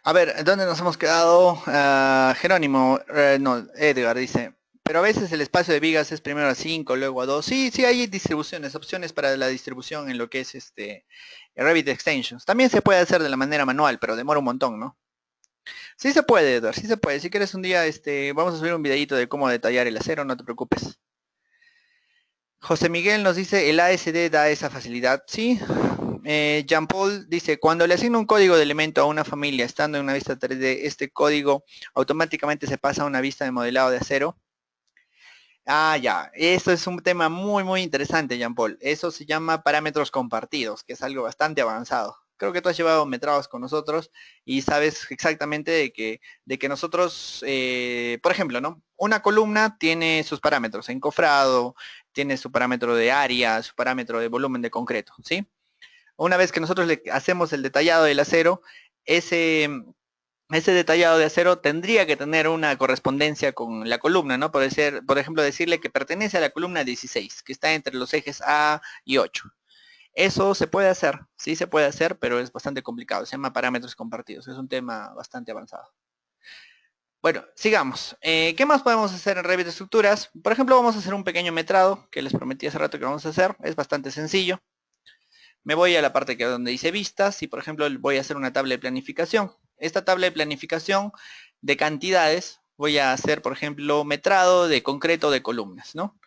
A ver, ¿dónde nos hemos quedado? Jerónimo, no, Edgar dice, pero a veces el espacio de vigas es primero a 5, luego a 2. Sí, sí, hay distribuciones, opciones para la distribución en lo que es Revit Extensions. También se puede hacer de la manera manual, pero demora un montón, ¿no? Sí se puede, Edward, sí se puede. Si quieres un día, vamos a subir un videito de cómo detallar el acero, no te preocupes. José Miguel nos dice, el ASD da esa facilidad. Sí. Jean Paul dice, cuando le asigno un código de elemento a una familia estando en una vista 3D, este código automáticamente se pasa a una vista de modelado de acero. Ah, ya. Esto es un tema muy, muy interesante, Jean Paul. Eso se llama parámetros compartidos, que es algo bastante avanzado. Creo que tú has llevado metrados con nosotros y sabes exactamente de que nosotros, por ejemplo, ¿no? Una columna tiene sus parámetros, encofrado, tiene su parámetro de área, su parámetro de volumen de concreto, ¿sí? Una vez que nosotros le hacemos el detallado del acero, ese, ese detallado de acero tendría que tener una correspondencia con la columna, ¿no? Por ejemplo, decirle que pertenece a la columna 16, que está entre los ejes A y 8. Eso se puede hacer, sí se puede hacer, pero es bastante complicado. Se llama parámetros compartidos. Es un tema bastante avanzado. Bueno, sigamos. ¿Qué más podemos hacer en Revit de estructuras? Por ejemplo, vamos a hacer un pequeño metrado, que les prometí hace rato que vamos a hacer. Es bastante sencillo. Me voy a la parte que donde dice vistas y por ejemplo voy a hacer una tabla de planificación. Esta tabla de planificación de cantidades voy a hacer por ejemplo metrado de concreto de columnas, ¿no?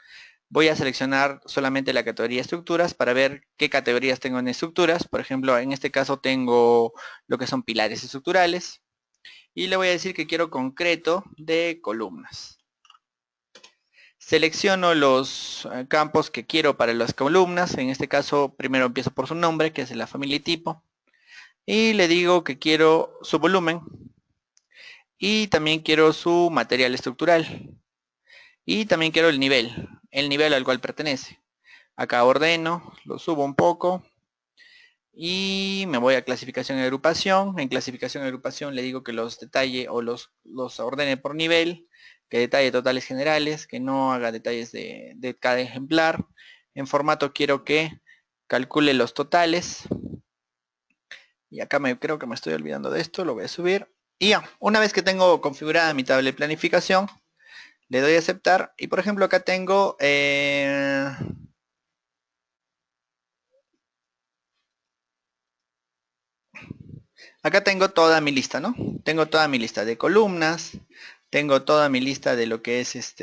Voy a seleccionar solamente la categoría estructuras para ver qué categorías tengo en estructuras. Por ejemplo, en este caso tengo lo que son pilares estructurales y le voy a decir que quiero concreto de columnas. Selecciono los campos que quiero para las columnas. En este caso, primero empiezo por su nombre, que es de la familia y tipo. Y le digo que quiero su volumen. Y también quiero su material estructural. Y también quiero el nivel al cual pertenece. Acá ordeno, lo subo un poco. Y me voy a clasificación y agrupación. En clasificación y agrupación le digo que los detalle o los ordene por nivel, que detalle totales generales, que no haga detalles de cada ejemplar. En formato quiero que calcule los totales. Y acá creo que me estoy olvidando de esto, lo voy a subir. Y ya, una vez que tengo configurada mi tabla de planificación, le doy a aceptar. Y por ejemplo acá tengo acá tengo toda mi lista, ¿no? Tengo toda mi lista de columnas, tengo toda mi lista de lo que es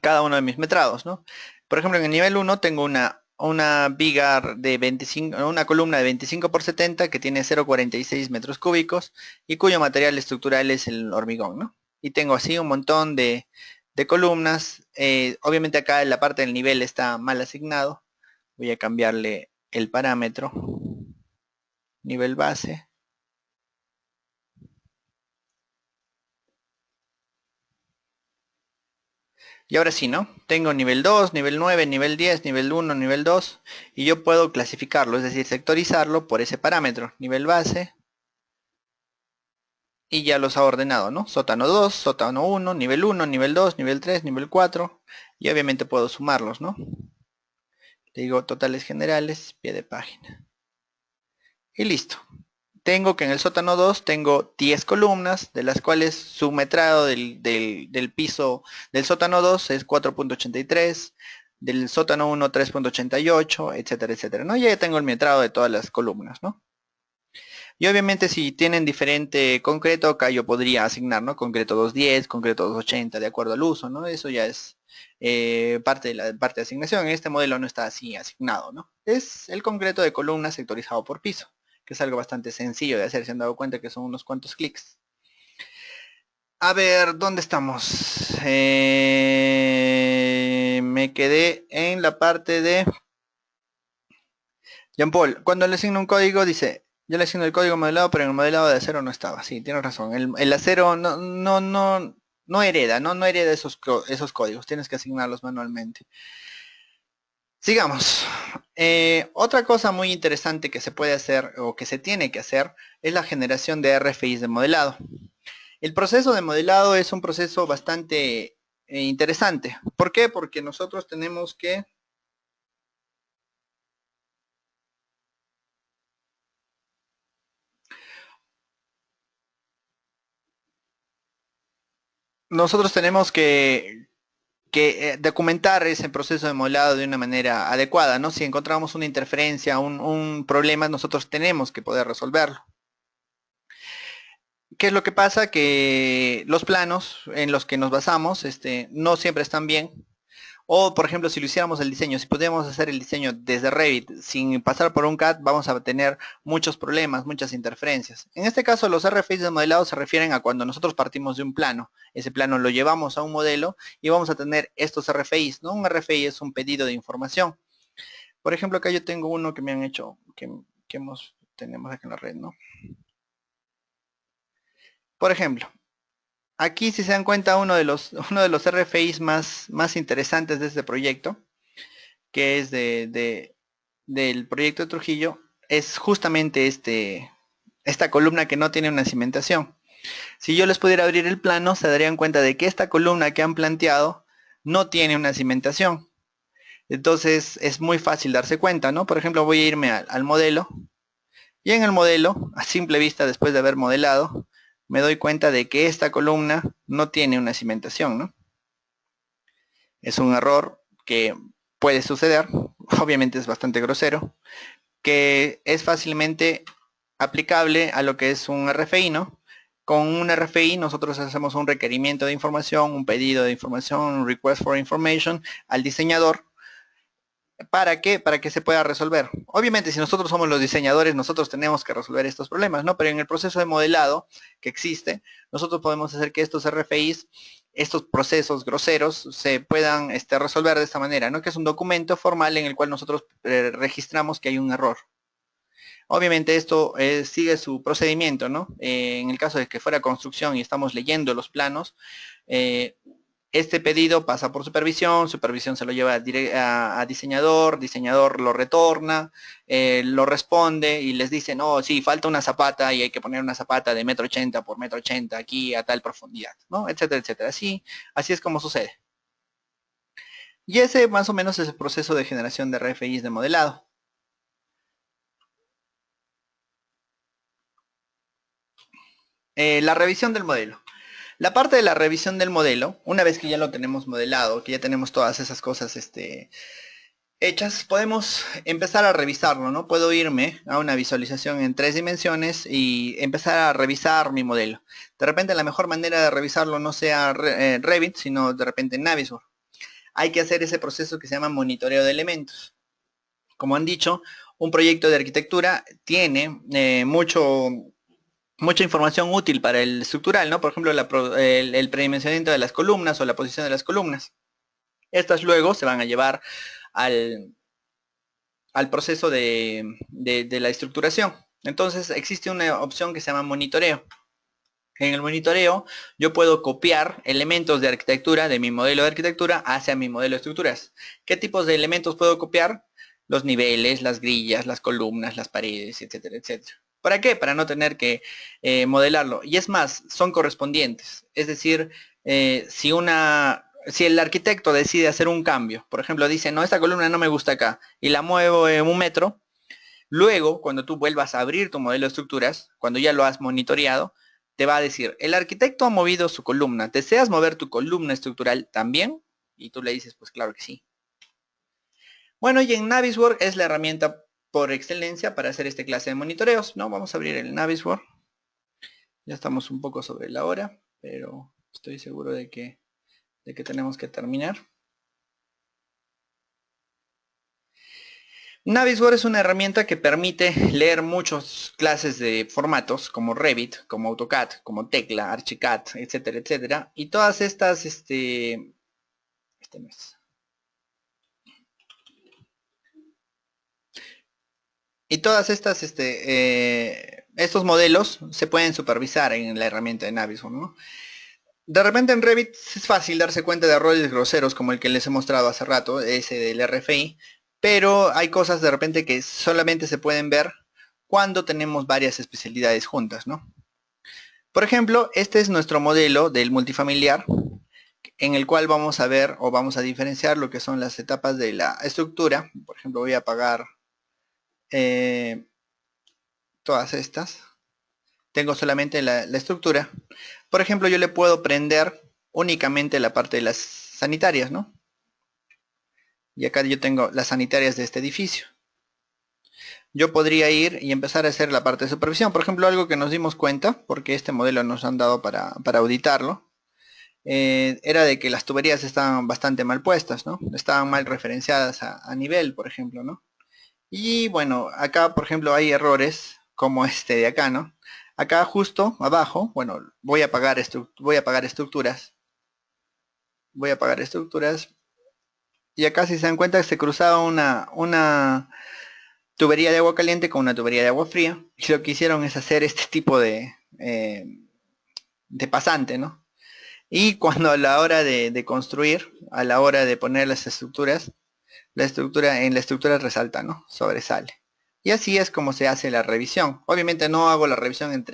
cada uno de mis metrados, ¿no? Por ejemplo, en el nivel 1 tengo una viga de 25, una columna de 25 por 70 que tiene 0,46 metros cúbicos y cuyo material estructural es el hormigón, ¿no? Y tengo así un montón de columnas. Obviamente acá en la parte del nivel está mal asignado. Voy a cambiarle el parámetro, nivel base. Y ahora sí, ¿no? Tengo nivel 2, nivel 9, nivel 10, nivel 1, nivel 2 y yo puedo clasificarlo, es decir, sectorizarlo por ese parámetro, nivel base, y ya los ha ordenado, ¿no? Sótano 2, sótano 1, nivel 2, nivel 3, nivel 4 y obviamente puedo sumarlos, ¿no? Le digo totales generales, pie de página. Y listo. Tengo que en el sótano 2 tengo 10 columnas, de las cuales su metrado del piso del sótano 2 es 4,83, del sótano 1 3,88, etcétera, etcétera, ¿no? Ya tengo el metrado de todas las columnas, ¿no? Y obviamente si tienen diferente concreto, acá yo podría asignar, ¿no? Concreto 210, concreto 280, de acuerdo al uso, ¿no? Eso ya es parte de la parte de asignación. En este modelo no está así asignado, ¿no? Es el concreto de columna sectorizado por piso, que es algo bastante sencillo de hacer. Se han dado cuenta que son unos cuantos clics. A ver, ¿dónde estamos? Me quedé en la parte de Jean Paul. Cuando le asigno un código, dice, yo le asigno el código modelado, pero en el modelado de acero no estaba. Sí, tienes razón. El acero no hereda, no hereda esos códigos. Tienes que asignarlos manualmente. Sigamos. Otra cosa muy interesante que se puede hacer o que se tiene que hacer es la generación de RFIs de modelado. El proceso de modelado es un proceso bastante interesante. ¿Por qué? Porque nosotros tenemos que nosotros tenemos que documentar ese proceso de modelado de una manera adecuada, ¿no? Si encontramos una interferencia, un problema, nosotros tenemos que poder resolverlo. ¿Qué es lo que pasa? Que los planos en los que nos basamos no siempre están bien. O, por ejemplo, si lo hiciéramos el diseño, si pudiéramos hacer el diseño desde Revit sin pasar por un CAD, vamos a tener muchos problemas, muchas interferencias. En este caso, los RFIs de modelado se refieren a cuando nosotros partimos de un plano. Ese plano lo llevamos a un modelo y vamos a tener estos RFIs, ¿no? Un RFI es un pedido de información. Por ejemplo, acá yo tengo uno que me han hecho, tenemos aquí en la red, ¿no? Por ejemplo, aquí si se dan cuenta uno de los RFIs más interesantes de este proyecto, que es del proyecto de Trujillo, es justamente esta columna que no tiene una cimentación. Si yo les pudiera abrir el plano, se darían cuenta de que esta columna que han planteado no tiene una cimentación. Entonces es muy fácil darse cuenta, ¿no? Por ejemplo, voy a irme al modelo y en el modelo, a simple vista después de haber modelado, me doy cuenta de que esta columna no tiene una cimentación, ¿no? Es un error que puede suceder, obviamente es bastante grosero, que es fácilmente aplicable a lo que es un RFI, ¿no? Con un RFI nosotros hacemos un requerimiento de información, un pedido de información, un request for information al diseñador. ¿Para qué? Para que se pueda resolver. Obviamente, si nosotros somos los diseñadores, nosotros tenemos que resolver estos problemas, ¿no? Pero en el proceso de modelado que existe, nosotros podemos hacer que estos RFIs, estos procesos groseros, se puedan resolver de esta manera, ¿no? Que es un documento formal en el cual nosotros registramos que hay un error. Obviamente esto sigue su procedimiento, ¿no? En el caso de que fuera construcción y estamos leyendo los planos, eh, este pedido pasa por supervisión, supervisión se lo lleva a diseñador, diseñador lo retorna, lo responde y les dice, no, sí, falta una zapata y hay que poner una zapata de 1,80 m por 1,80 m aquí a tal profundidad, ¿no? Etcétera, etcétera. Así es como sucede. Y ese más o menos es el proceso de generación de RFIs de modelado. La revisión del modelo. La parte de la revisión del modelo, una vez que ya lo tenemos modelado, que ya tenemos todas esas cosas hechas, podemos empezar a revisarlo, ¿no? Puedo irme a una visualización en 3 dimensiones y empezar a revisar mi modelo. De repente la mejor manera de revisarlo no sea Revit, sino de repente Navisworks. Hay que hacer ese proceso que se llama monitoreo de elementos. Como han dicho, un proyecto de arquitectura tiene mucha información útil para el estructural, ¿no? Por ejemplo, el predimensionamiento de las columnas o la posición de las columnas. Estas luego se van a llevar al, al proceso de la estructuración. Entonces existe una opción que se llama monitoreo. En el monitoreo yo puedo copiar elementos de arquitectura de mi modelo de arquitectura hacia mi modelo de estructuras. ¿Qué tipos de elementos puedo copiar? Los niveles, las grillas, las columnas, las paredes, etcétera, etcétera. ¿Para qué? Para no tener que modelarlo. Y es más, son correspondientes. Es decir, si el arquitecto decide hacer un cambio, por ejemplo, dice, no, esta columna no me gusta acá, y la muevo en 1 metro, luego, cuando tú vuelvas a abrir tu modelo de estructuras, cuando ya lo has monitoreado, te va a decir, el arquitecto ha movido su columna, ¿deseas mover tu columna estructural también? Y tú le dices, pues claro que sí. Bueno, y en Navisworks es la herramienta por excelencia para hacer este clase de monitoreos, ¿no? Vamos a abrir el Navisworks. Ya estamos un poco sobre la hora, pero estoy seguro de que tenemos que terminar. Navisworks es una herramienta que permite leer muchas clases de formatos como Revit, como AutoCAD, como Tecla, Archicad, etcétera, etcétera. Y todas estas, no es. Y todas estas, estos modelos se pueden supervisar en la herramienta de Navisworks, ¿no? De repente en Revit es fácil darse cuenta de errores groseros como el que les he mostrado hace rato, ese del RFI, pero hay cosas de repente que solamente se pueden ver cuando tenemos varias especialidades juntas, ¿no? Por ejemplo, este es nuestro modelo del multifamiliar, en el cual vamos a ver o vamos a diferenciar lo que son las etapas de la estructura. Por ejemplo, voy a apagar eh, todas estas. Tengo solamente la estructura. Por ejemplo, yo le puedo prender únicamente la parte de las sanitarias, ¿no? Y acá yo tengo las sanitarias de este edificio. Yo podría ir y empezar a hacer la parte de supervisión. Por ejemplo, algo que nos dimos cuenta, porque este modelo nos han dado para auditarlo, era de que las tuberías estaban bastante mal puestas, ¿no? Estaban mal referenciadas a nivel, por ejemplo, ¿no? Y bueno, acá, por ejemplo, hay errores como este de acá, ¿no? Acá justo abajo, bueno, voy a apagar estructuras, voy a apagar estructuras, y acá si se dan cuenta se cruzaba una tubería de agua caliente con una tubería de agua fría, y lo que hicieron es hacer este tipo de pasante, ¿no? Y cuando a la hora de construir, a la hora de poner las estructuras, en la estructura resalta, ¿no? Sobresale. Y así es como se hace la revisión. Obviamente no hago la revisión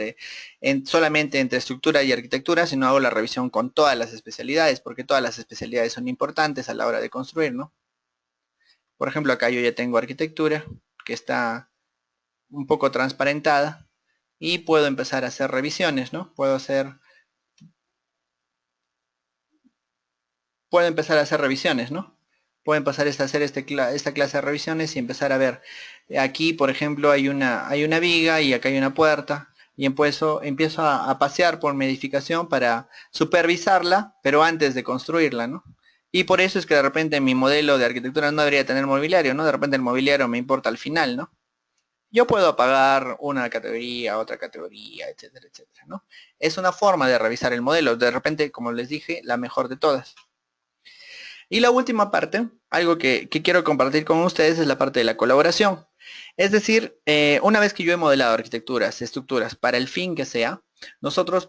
solamente entre estructura y arquitectura, sino hago la revisión con todas las especialidades, porque todas las especialidades son importantes a la hora de construir, ¿no? Por ejemplo, acá yo ya tengo arquitectura, que está un poco transparentada, y puedo empezar a hacer revisiones, ¿no? Puedo empezar a hacer revisiones, ¿no? Puedo empezar a hacer esta clase de revisiones y empezar a ver, aquí por ejemplo hay una viga y acá hay una puerta, y empiezo a pasear por mi edificación para supervisarla, pero antes de construirla, ¿no? Y por eso es que de repente mi modelo de arquitectura no debería tener mobiliario, ¿no? De repente el mobiliario me importa al final, ¿no? Yo puedo apagar una categoría, otra categoría, etcétera, etcétera, ¿no? Es una forma de revisar el modelo, de repente, como les dije, la mejor de todas. Y la última parte, algo que quiero compartir con ustedes, es la parte de la colaboración. Es decir, una vez que yo he modelado arquitecturas, estructuras, para el fin que sea, nosotros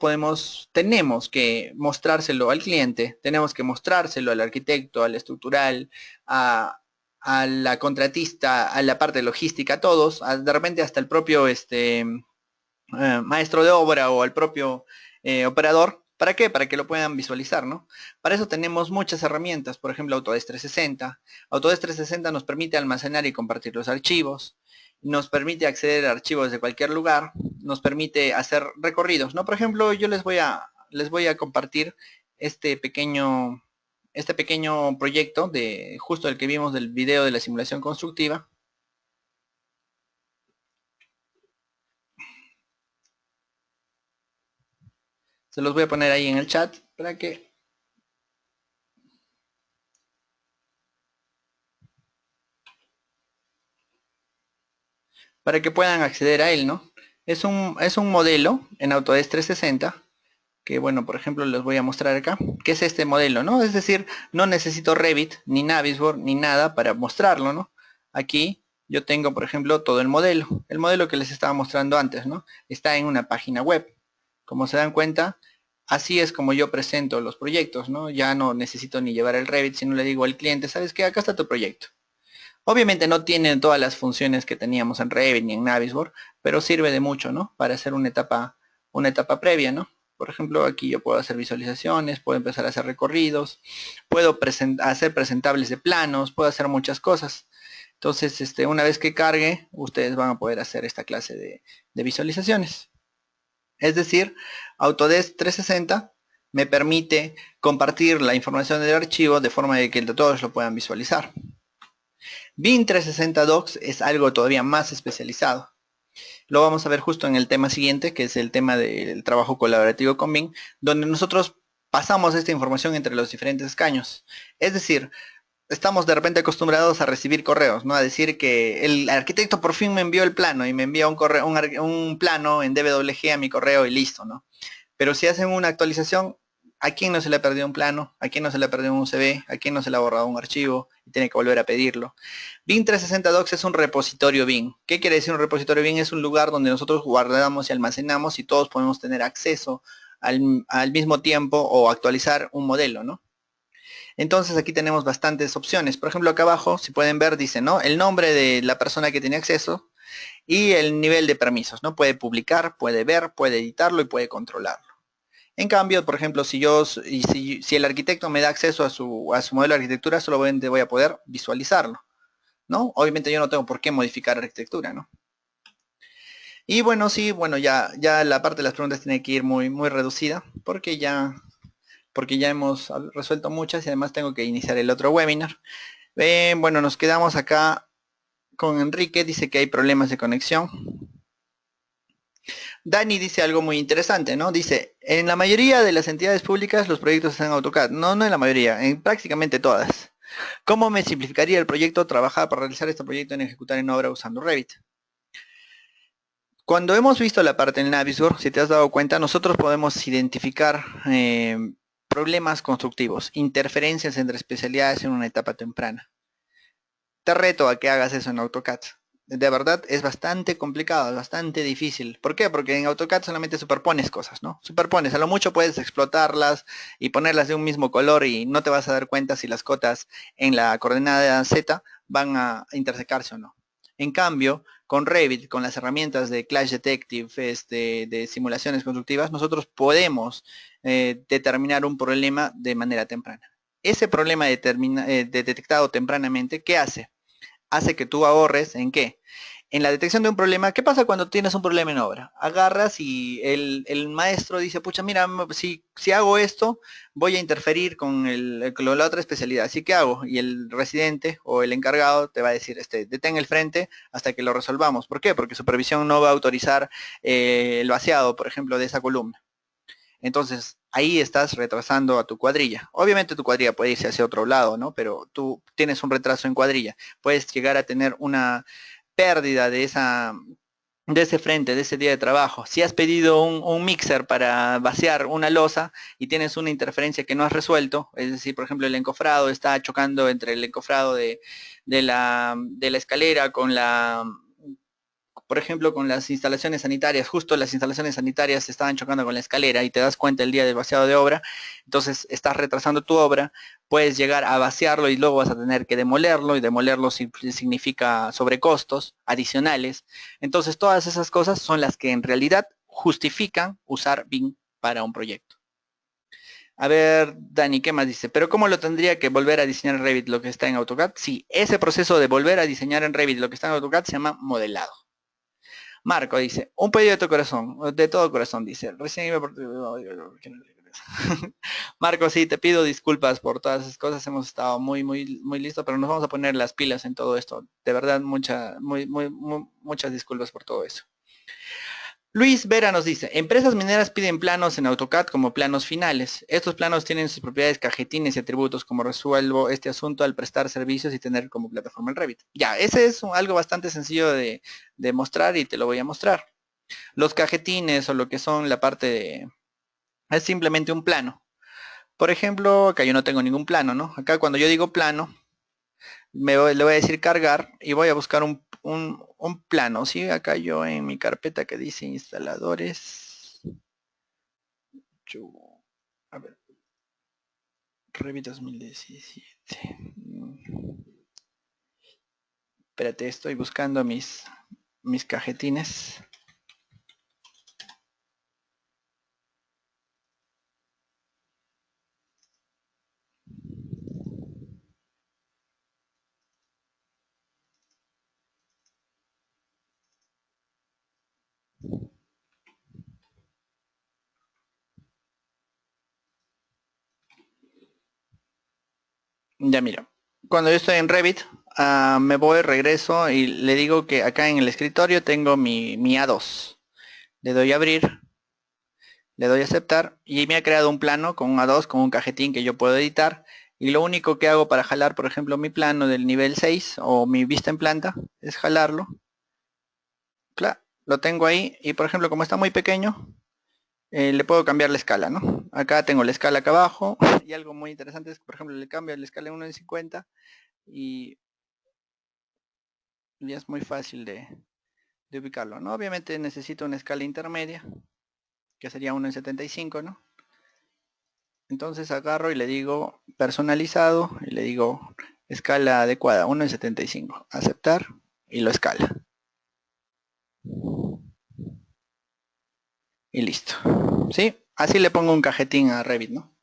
tenemos que mostrárselo al cliente, tenemos que mostrárselo al arquitecto, al estructural, a la contratista, a la parte logística, a todos, de repente hasta el propio maestro de obra o al propio operador. ¿Para qué? Para que lo puedan visualizar, ¿no? Para eso tenemos muchas herramientas, por ejemplo Autodesk 360. Autodesk 360 nos permite almacenar y compartir los archivos, nos permite acceder a archivos de cualquier lugar, nos permite hacer recorridos, ¿no? Por ejemplo, yo les voy a compartir este pequeño, este pequeño proyecto de justo el que vimos del video de la simulación constructiva. Se los voy a poner ahí en el chat para que puedan acceder a él, ¿no? Es un modelo en Autodesk 360 que, bueno, por ejemplo, les voy a mostrar acá, que es este modelo, ¿no? Es decir, no necesito Revit, ni Navisworks, ni nada para mostrarlo, ¿no? Aquí yo tengo, por ejemplo, todo el modelo que les estaba mostrando antes, ¿no? Está en una página web. Como se dan cuenta, así es como yo presento los proyectos, ¿no? Ya no necesito ni llevar el Revit, sino le digo al cliente, ¿sabes qué? Acá está tu proyecto. Obviamente no tiene todas las funciones que teníamos en Revit ni en Navisworks, pero sirve de mucho, ¿no? Para hacer una etapa previa, ¿no? Por ejemplo, aquí yo puedo hacer visualizaciones, puedo empezar a hacer recorridos, puedo hacer presentables de planos, puedo hacer muchas cosas. Entonces, una vez que cargue, ustedes van a poder hacer esta clase de visualizaciones. Es decir, Autodesk 360 me permite compartir la información del archivo de forma de que todos lo puedan visualizar. BIM 360 Docs es algo todavía más especializado. Lo vamos a ver justo en el tema siguiente, que es el tema del trabajo colaborativo con BIM, donde nosotros pasamos esta información entre los diferentes escaños. Es decir, estamos de repente acostumbrados a recibir correos, ¿no? A decir que el arquitecto por fin me envió el plano y me envía un plano en DWG a mi correo y listo, ¿no? Pero si hacen una actualización, ¿a quién no se le ha perdido un plano? ¿A quién no se le ha perdido un CV? ¿A quién no se le ha borrado un archivo y tiene que volver a pedirlo? BIM 360 Docs es un repositorio BIM. ¿Qué quiere decir un repositorio BIM? Es un lugar donde nosotros guardamos y almacenamos y todos podemos tener acceso al mismo tiempo o actualizar un modelo, ¿no? Entonces aquí tenemos bastantes opciones. Por ejemplo, acá abajo, si pueden ver, dice, ¿no? El nombre de la persona que tiene acceso y el nivel de permisos, ¿no? Puede publicar, puede ver, puede editarlo y puede controlarlo. En cambio, por ejemplo, si el arquitecto me da acceso a su modelo de arquitectura, solamente voy a poder visualizarlo, ¿no? Obviamente yo no tengo por qué modificar arquitectura, ¿no? Y bueno, sí, bueno, ya la parte de las preguntas tiene que ir muy reducida, porque ya porque ya hemos resuelto muchas y además tengo que iniciar el otro webinar. Bueno, nos quedamos acá con Enrique, dice que hay problemas de conexión. Dani dice algo muy interesante, ¿no? Dice, en la mayoría de las entidades públicas los proyectos están en AutoCAD. No, no en la mayoría, en prácticamente todas. ¿Cómo me simplificaría el proyecto trabajar para realizar este proyecto en ejecutar en obra usando Revit? Cuando hemos visto la parte en Navisworks, si te has dado cuenta, nosotros podemos identificar problemas constructivos, interferencias entre especialidades en una etapa temprana. Te reto a que hagas eso en AutoCAD. De verdad es bastante complicado, es bastante difícil. ¿Por qué? Porque en AutoCAD solamente superpones cosas, ¿no? Superpones, a lo mucho puedes explotarlas y ponerlas de un mismo color y no te vas a dar cuenta si las cotas en la coordenada Z van a intersecarse o no. En cambio, con Revit, con las herramientas de Clash Detective, de simulaciones constructivas, nosotros podemos determinar un problema de manera temprana. Ese problema detectado tempranamente, ¿qué hace? Hace que tú ahorres ¿en qué? En la detección de un problema. ¿Qué pasa cuando tienes un problema en obra? Agarras y el maestro dice, pucha, mira, si hago esto, voy a interferir con la otra especialidad. ¿Así que hago? Y el residente o el encargado te va a decir, detén el frente hasta que lo resolvamos. ¿Por qué? Porque supervisión no va a autorizar el vaciado, por ejemplo, de esa columna. Entonces, ahí estás retrasando a tu cuadrilla. Obviamente tu cuadrilla puede irse hacia otro lado, ¿no? Pero tú tienes un retraso en cuadrilla. Puedes llegar a tener una pérdida de ese frente, de ese día de trabajo. Si has pedido un mixer para vaciar una losa y tienes una interferencia que no has resuelto, es decir, por ejemplo, el encofrado está chocando entre el encofrado de la escalera con por ejemplo, con las instalaciones sanitarias, justo las instalaciones sanitarias estaban chocando con la escalera y te das cuenta el día del vaciado de obra, entonces estás retrasando tu obra, puedes llegar a vaciarlo y luego vas a tener que demolerlo y demolerlo significa sobrecostos adicionales. Entonces todas esas cosas son las que en realidad justifican usar BIM para un proyecto. A ver, Dani, ¿qué más dice? Pero ¿cómo lo tendría que volver a diseñar en Revit lo que está en AutoCAD? Sí, ese proceso de volver a diseñar en Revit lo que está en AutoCAD se llama modelado. Marco dice, un pedido de todo corazón, dice. Recién iba por... Marco, sí, te pido disculpas por todas esas cosas, hemos estado muy, muy, muy listos, pero nos vamos a poner las pilas en todo esto. De verdad, muchas disculpas por todo eso. Luis Vera nos dice, empresas mineras piden planos en AutoCAD como planos finales. Estos planos tienen sus propiedades cajetines y atributos. Como resuelvo este asunto al prestar servicios y tener como plataforma el Revit? Ya, ese es algo bastante sencillo de mostrar y te lo voy a mostrar. Los cajetines o lo que son la parte de... Es simplemente un plano. Por ejemplo, acá yo no tengo ningún plano, ¿no? Acá cuando yo digo plano, le voy a decir cargar y voy a buscar un plano, ¿sí? Acá yo en mi carpeta que dice instaladores, a ver, Revit 2017. Espérate, estoy buscando mis cajetines. Ya mira, cuando yo estoy en Revit, me voy, regreso y le digo que acá en el escritorio tengo mi A2. Le doy a abrir, le doy a aceptar y me ha creado un plano con un A2, con un cajetín que yo puedo editar. Y lo único que hago para jalar, por ejemplo, mi plano del nivel 6 o mi vista en planta, es jalarlo. Claro, lo tengo ahí y por ejemplo, como está muy pequeño, le puedo cambiar la escala, ¿no? Acá tengo la escala acá abajo y algo muy interesante es que, por ejemplo, le cambio la escala en 1 en 50 y ya es muy fácil de ubicarlo, ¿no? Obviamente necesito una escala intermedia, que sería 1 en 75, ¿no? Entonces agarro y le digo personalizado y le digo escala adecuada, 1 en 75, aceptar y lo escala. Y listo. ¿Sí? Así le pongo un cajetín a Revit, ¿no?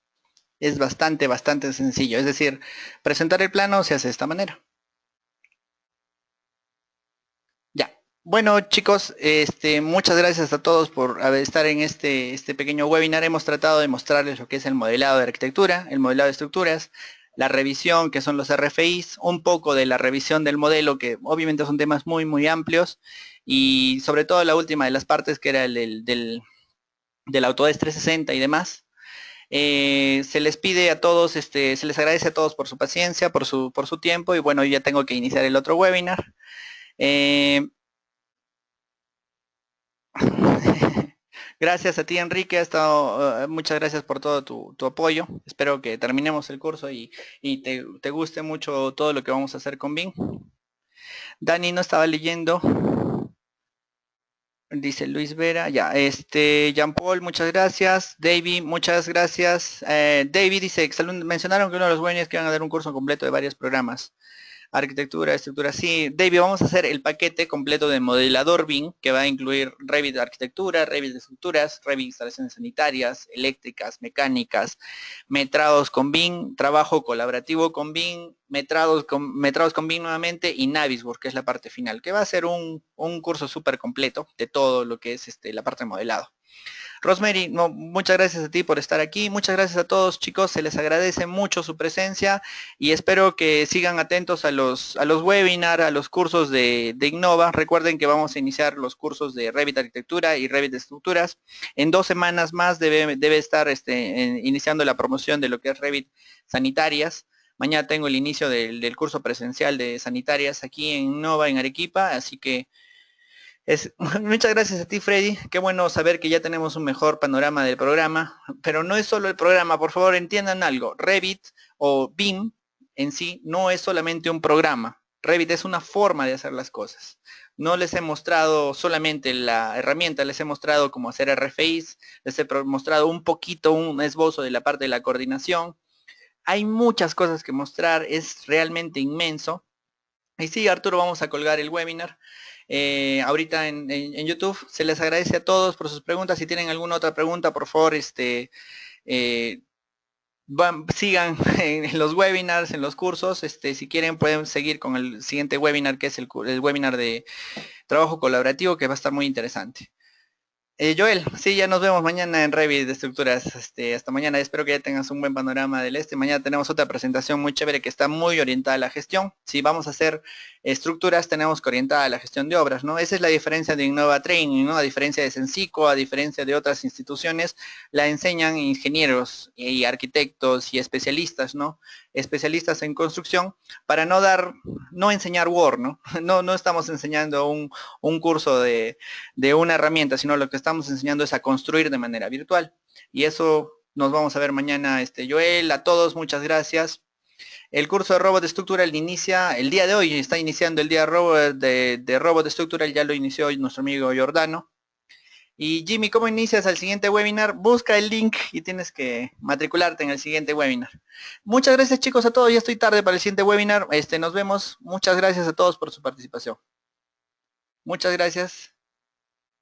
Es bastante sencillo. Es decir, presentar el plano se hace de esta manera. Ya. Bueno, chicos, muchas gracias a todos por estar en este pequeño webinar. Hemos tratado de mostrarles lo que es el modelado de arquitectura, el modelado de estructuras, la revisión, que son los RFIs, un poco de la revisión del modelo, que obviamente son temas muy amplios, y sobre todo la última de las partes, que era del Autodesk 360 y demás. Se les pide a todos, se les agradece a todos por su paciencia, por su tiempo, y bueno, ya tengo que iniciar el otro webinar. Eh, Gracias a ti, Enrique. Muchas gracias por todo tu apoyo. Espero que terminemos el curso y te guste mucho todo lo que vamos a hacer con BIM. Dani no estaba leyendo. Dice Luis Vera. Ya, Jean Paul, muchas gracias. David, muchas gracias. David dice, mencionaron que uno de los güeyes que van a dar un curso completo de varios programas. Arquitectura, estructura, sí. David, vamos a hacer el paquete completo de modelador BIM, que va a incluir Revit de arquitectura, Revit de estructuras, Revit de instalaciones sanitarias, eléctricas, mecánicas, metrados con BIM, trabajo colaborativo con BIM, metrados con BIM nuevamente y Navisworks, que es la parte final, que va a ser un curso súper completo de todo lo que es la parte de modelado. Rosemary, no, muchas gracias a ti por estar aquí. Muchas gracias a todos, chicos. Se les agradece mucho su presencia y espero que sigan atentos a los webinars, a los cursos de Innova. Recuerden que vamos a iniciar los cursos de Revit Arquitectura y Revit de Estructuras. En 2 semanas más debe estar iniciando la promoción de lo que es Revit Sanitarias. Mañana tengo el inicio del curso presencial de sanitarias aquí en Innova, en Arequipa, así que muchas gracias a ti, Freddy. Qué bueno saber que ya tenemos un mejor panorama del programa, pero no es solo el programa, por favor entiendan algo. Revit o BIM en sí no es solamente un programa. Revit es una forma de hacer las cosas. No les he mostrado solamente la herramienta, les he mostrado cómo hacer RFIs, les he mostrado un poquito, un esbozo de la parte de la coordinación. Hay muchas cosas que mostrar, es realmente inmenso. Y sí, Arturo, vamos a colgar el webinar ahorita en YouTube. Se les agradece a todos por sus preguntas. Si tienen alguna otra pregunta, por favor, eh, sigan en los webinars, en los cursos. Si quieren, pueden seguir con el siguiente webinar, que es el webinar de trabajo colaborativo, que va a estar muy interesante. Joel, sí, ya nos vemos mañana en Revit de estructuras. Hasta mañana. Espero que ya tengas un buen panorama del Mañana tenemos otra presentación muy chévere que está muy orientada a la gestión. Si vamos a hacer estructuras, tenemos que orientar a la gestión de obras, ¿no? Esa es la diferencia de Innova Training, ¿no? A diferencia de Sensico, a diferencia de otras instituciones, la enseñan ingenieros y arquitectos y especialistas, ¿no? Especialistas en construcción, para no enseñar Word, ¿no? No estamos enseñando un curso de una herramienta, sino lo que estamos enseñando es a construir de manera virtual. Y eso nos vamos a ver mañana, Joel. A todos, muchas gracias. El curso de Robot Structural inicia el día de hoy, está iniciando el día de Robot Structural, ya lo inició hoy nuestro amigo Giordano. Y Jimmy, ¿cómo inicias el siguiente webinar? Busca el link y tienes que matricularte en el siguiente webinar. Muchas gracias, chicos, a todos. Ya estoy tarde para el siguiente webinar. Nos vemos. Muchas gracias a todos por su participación. Muchas gracias.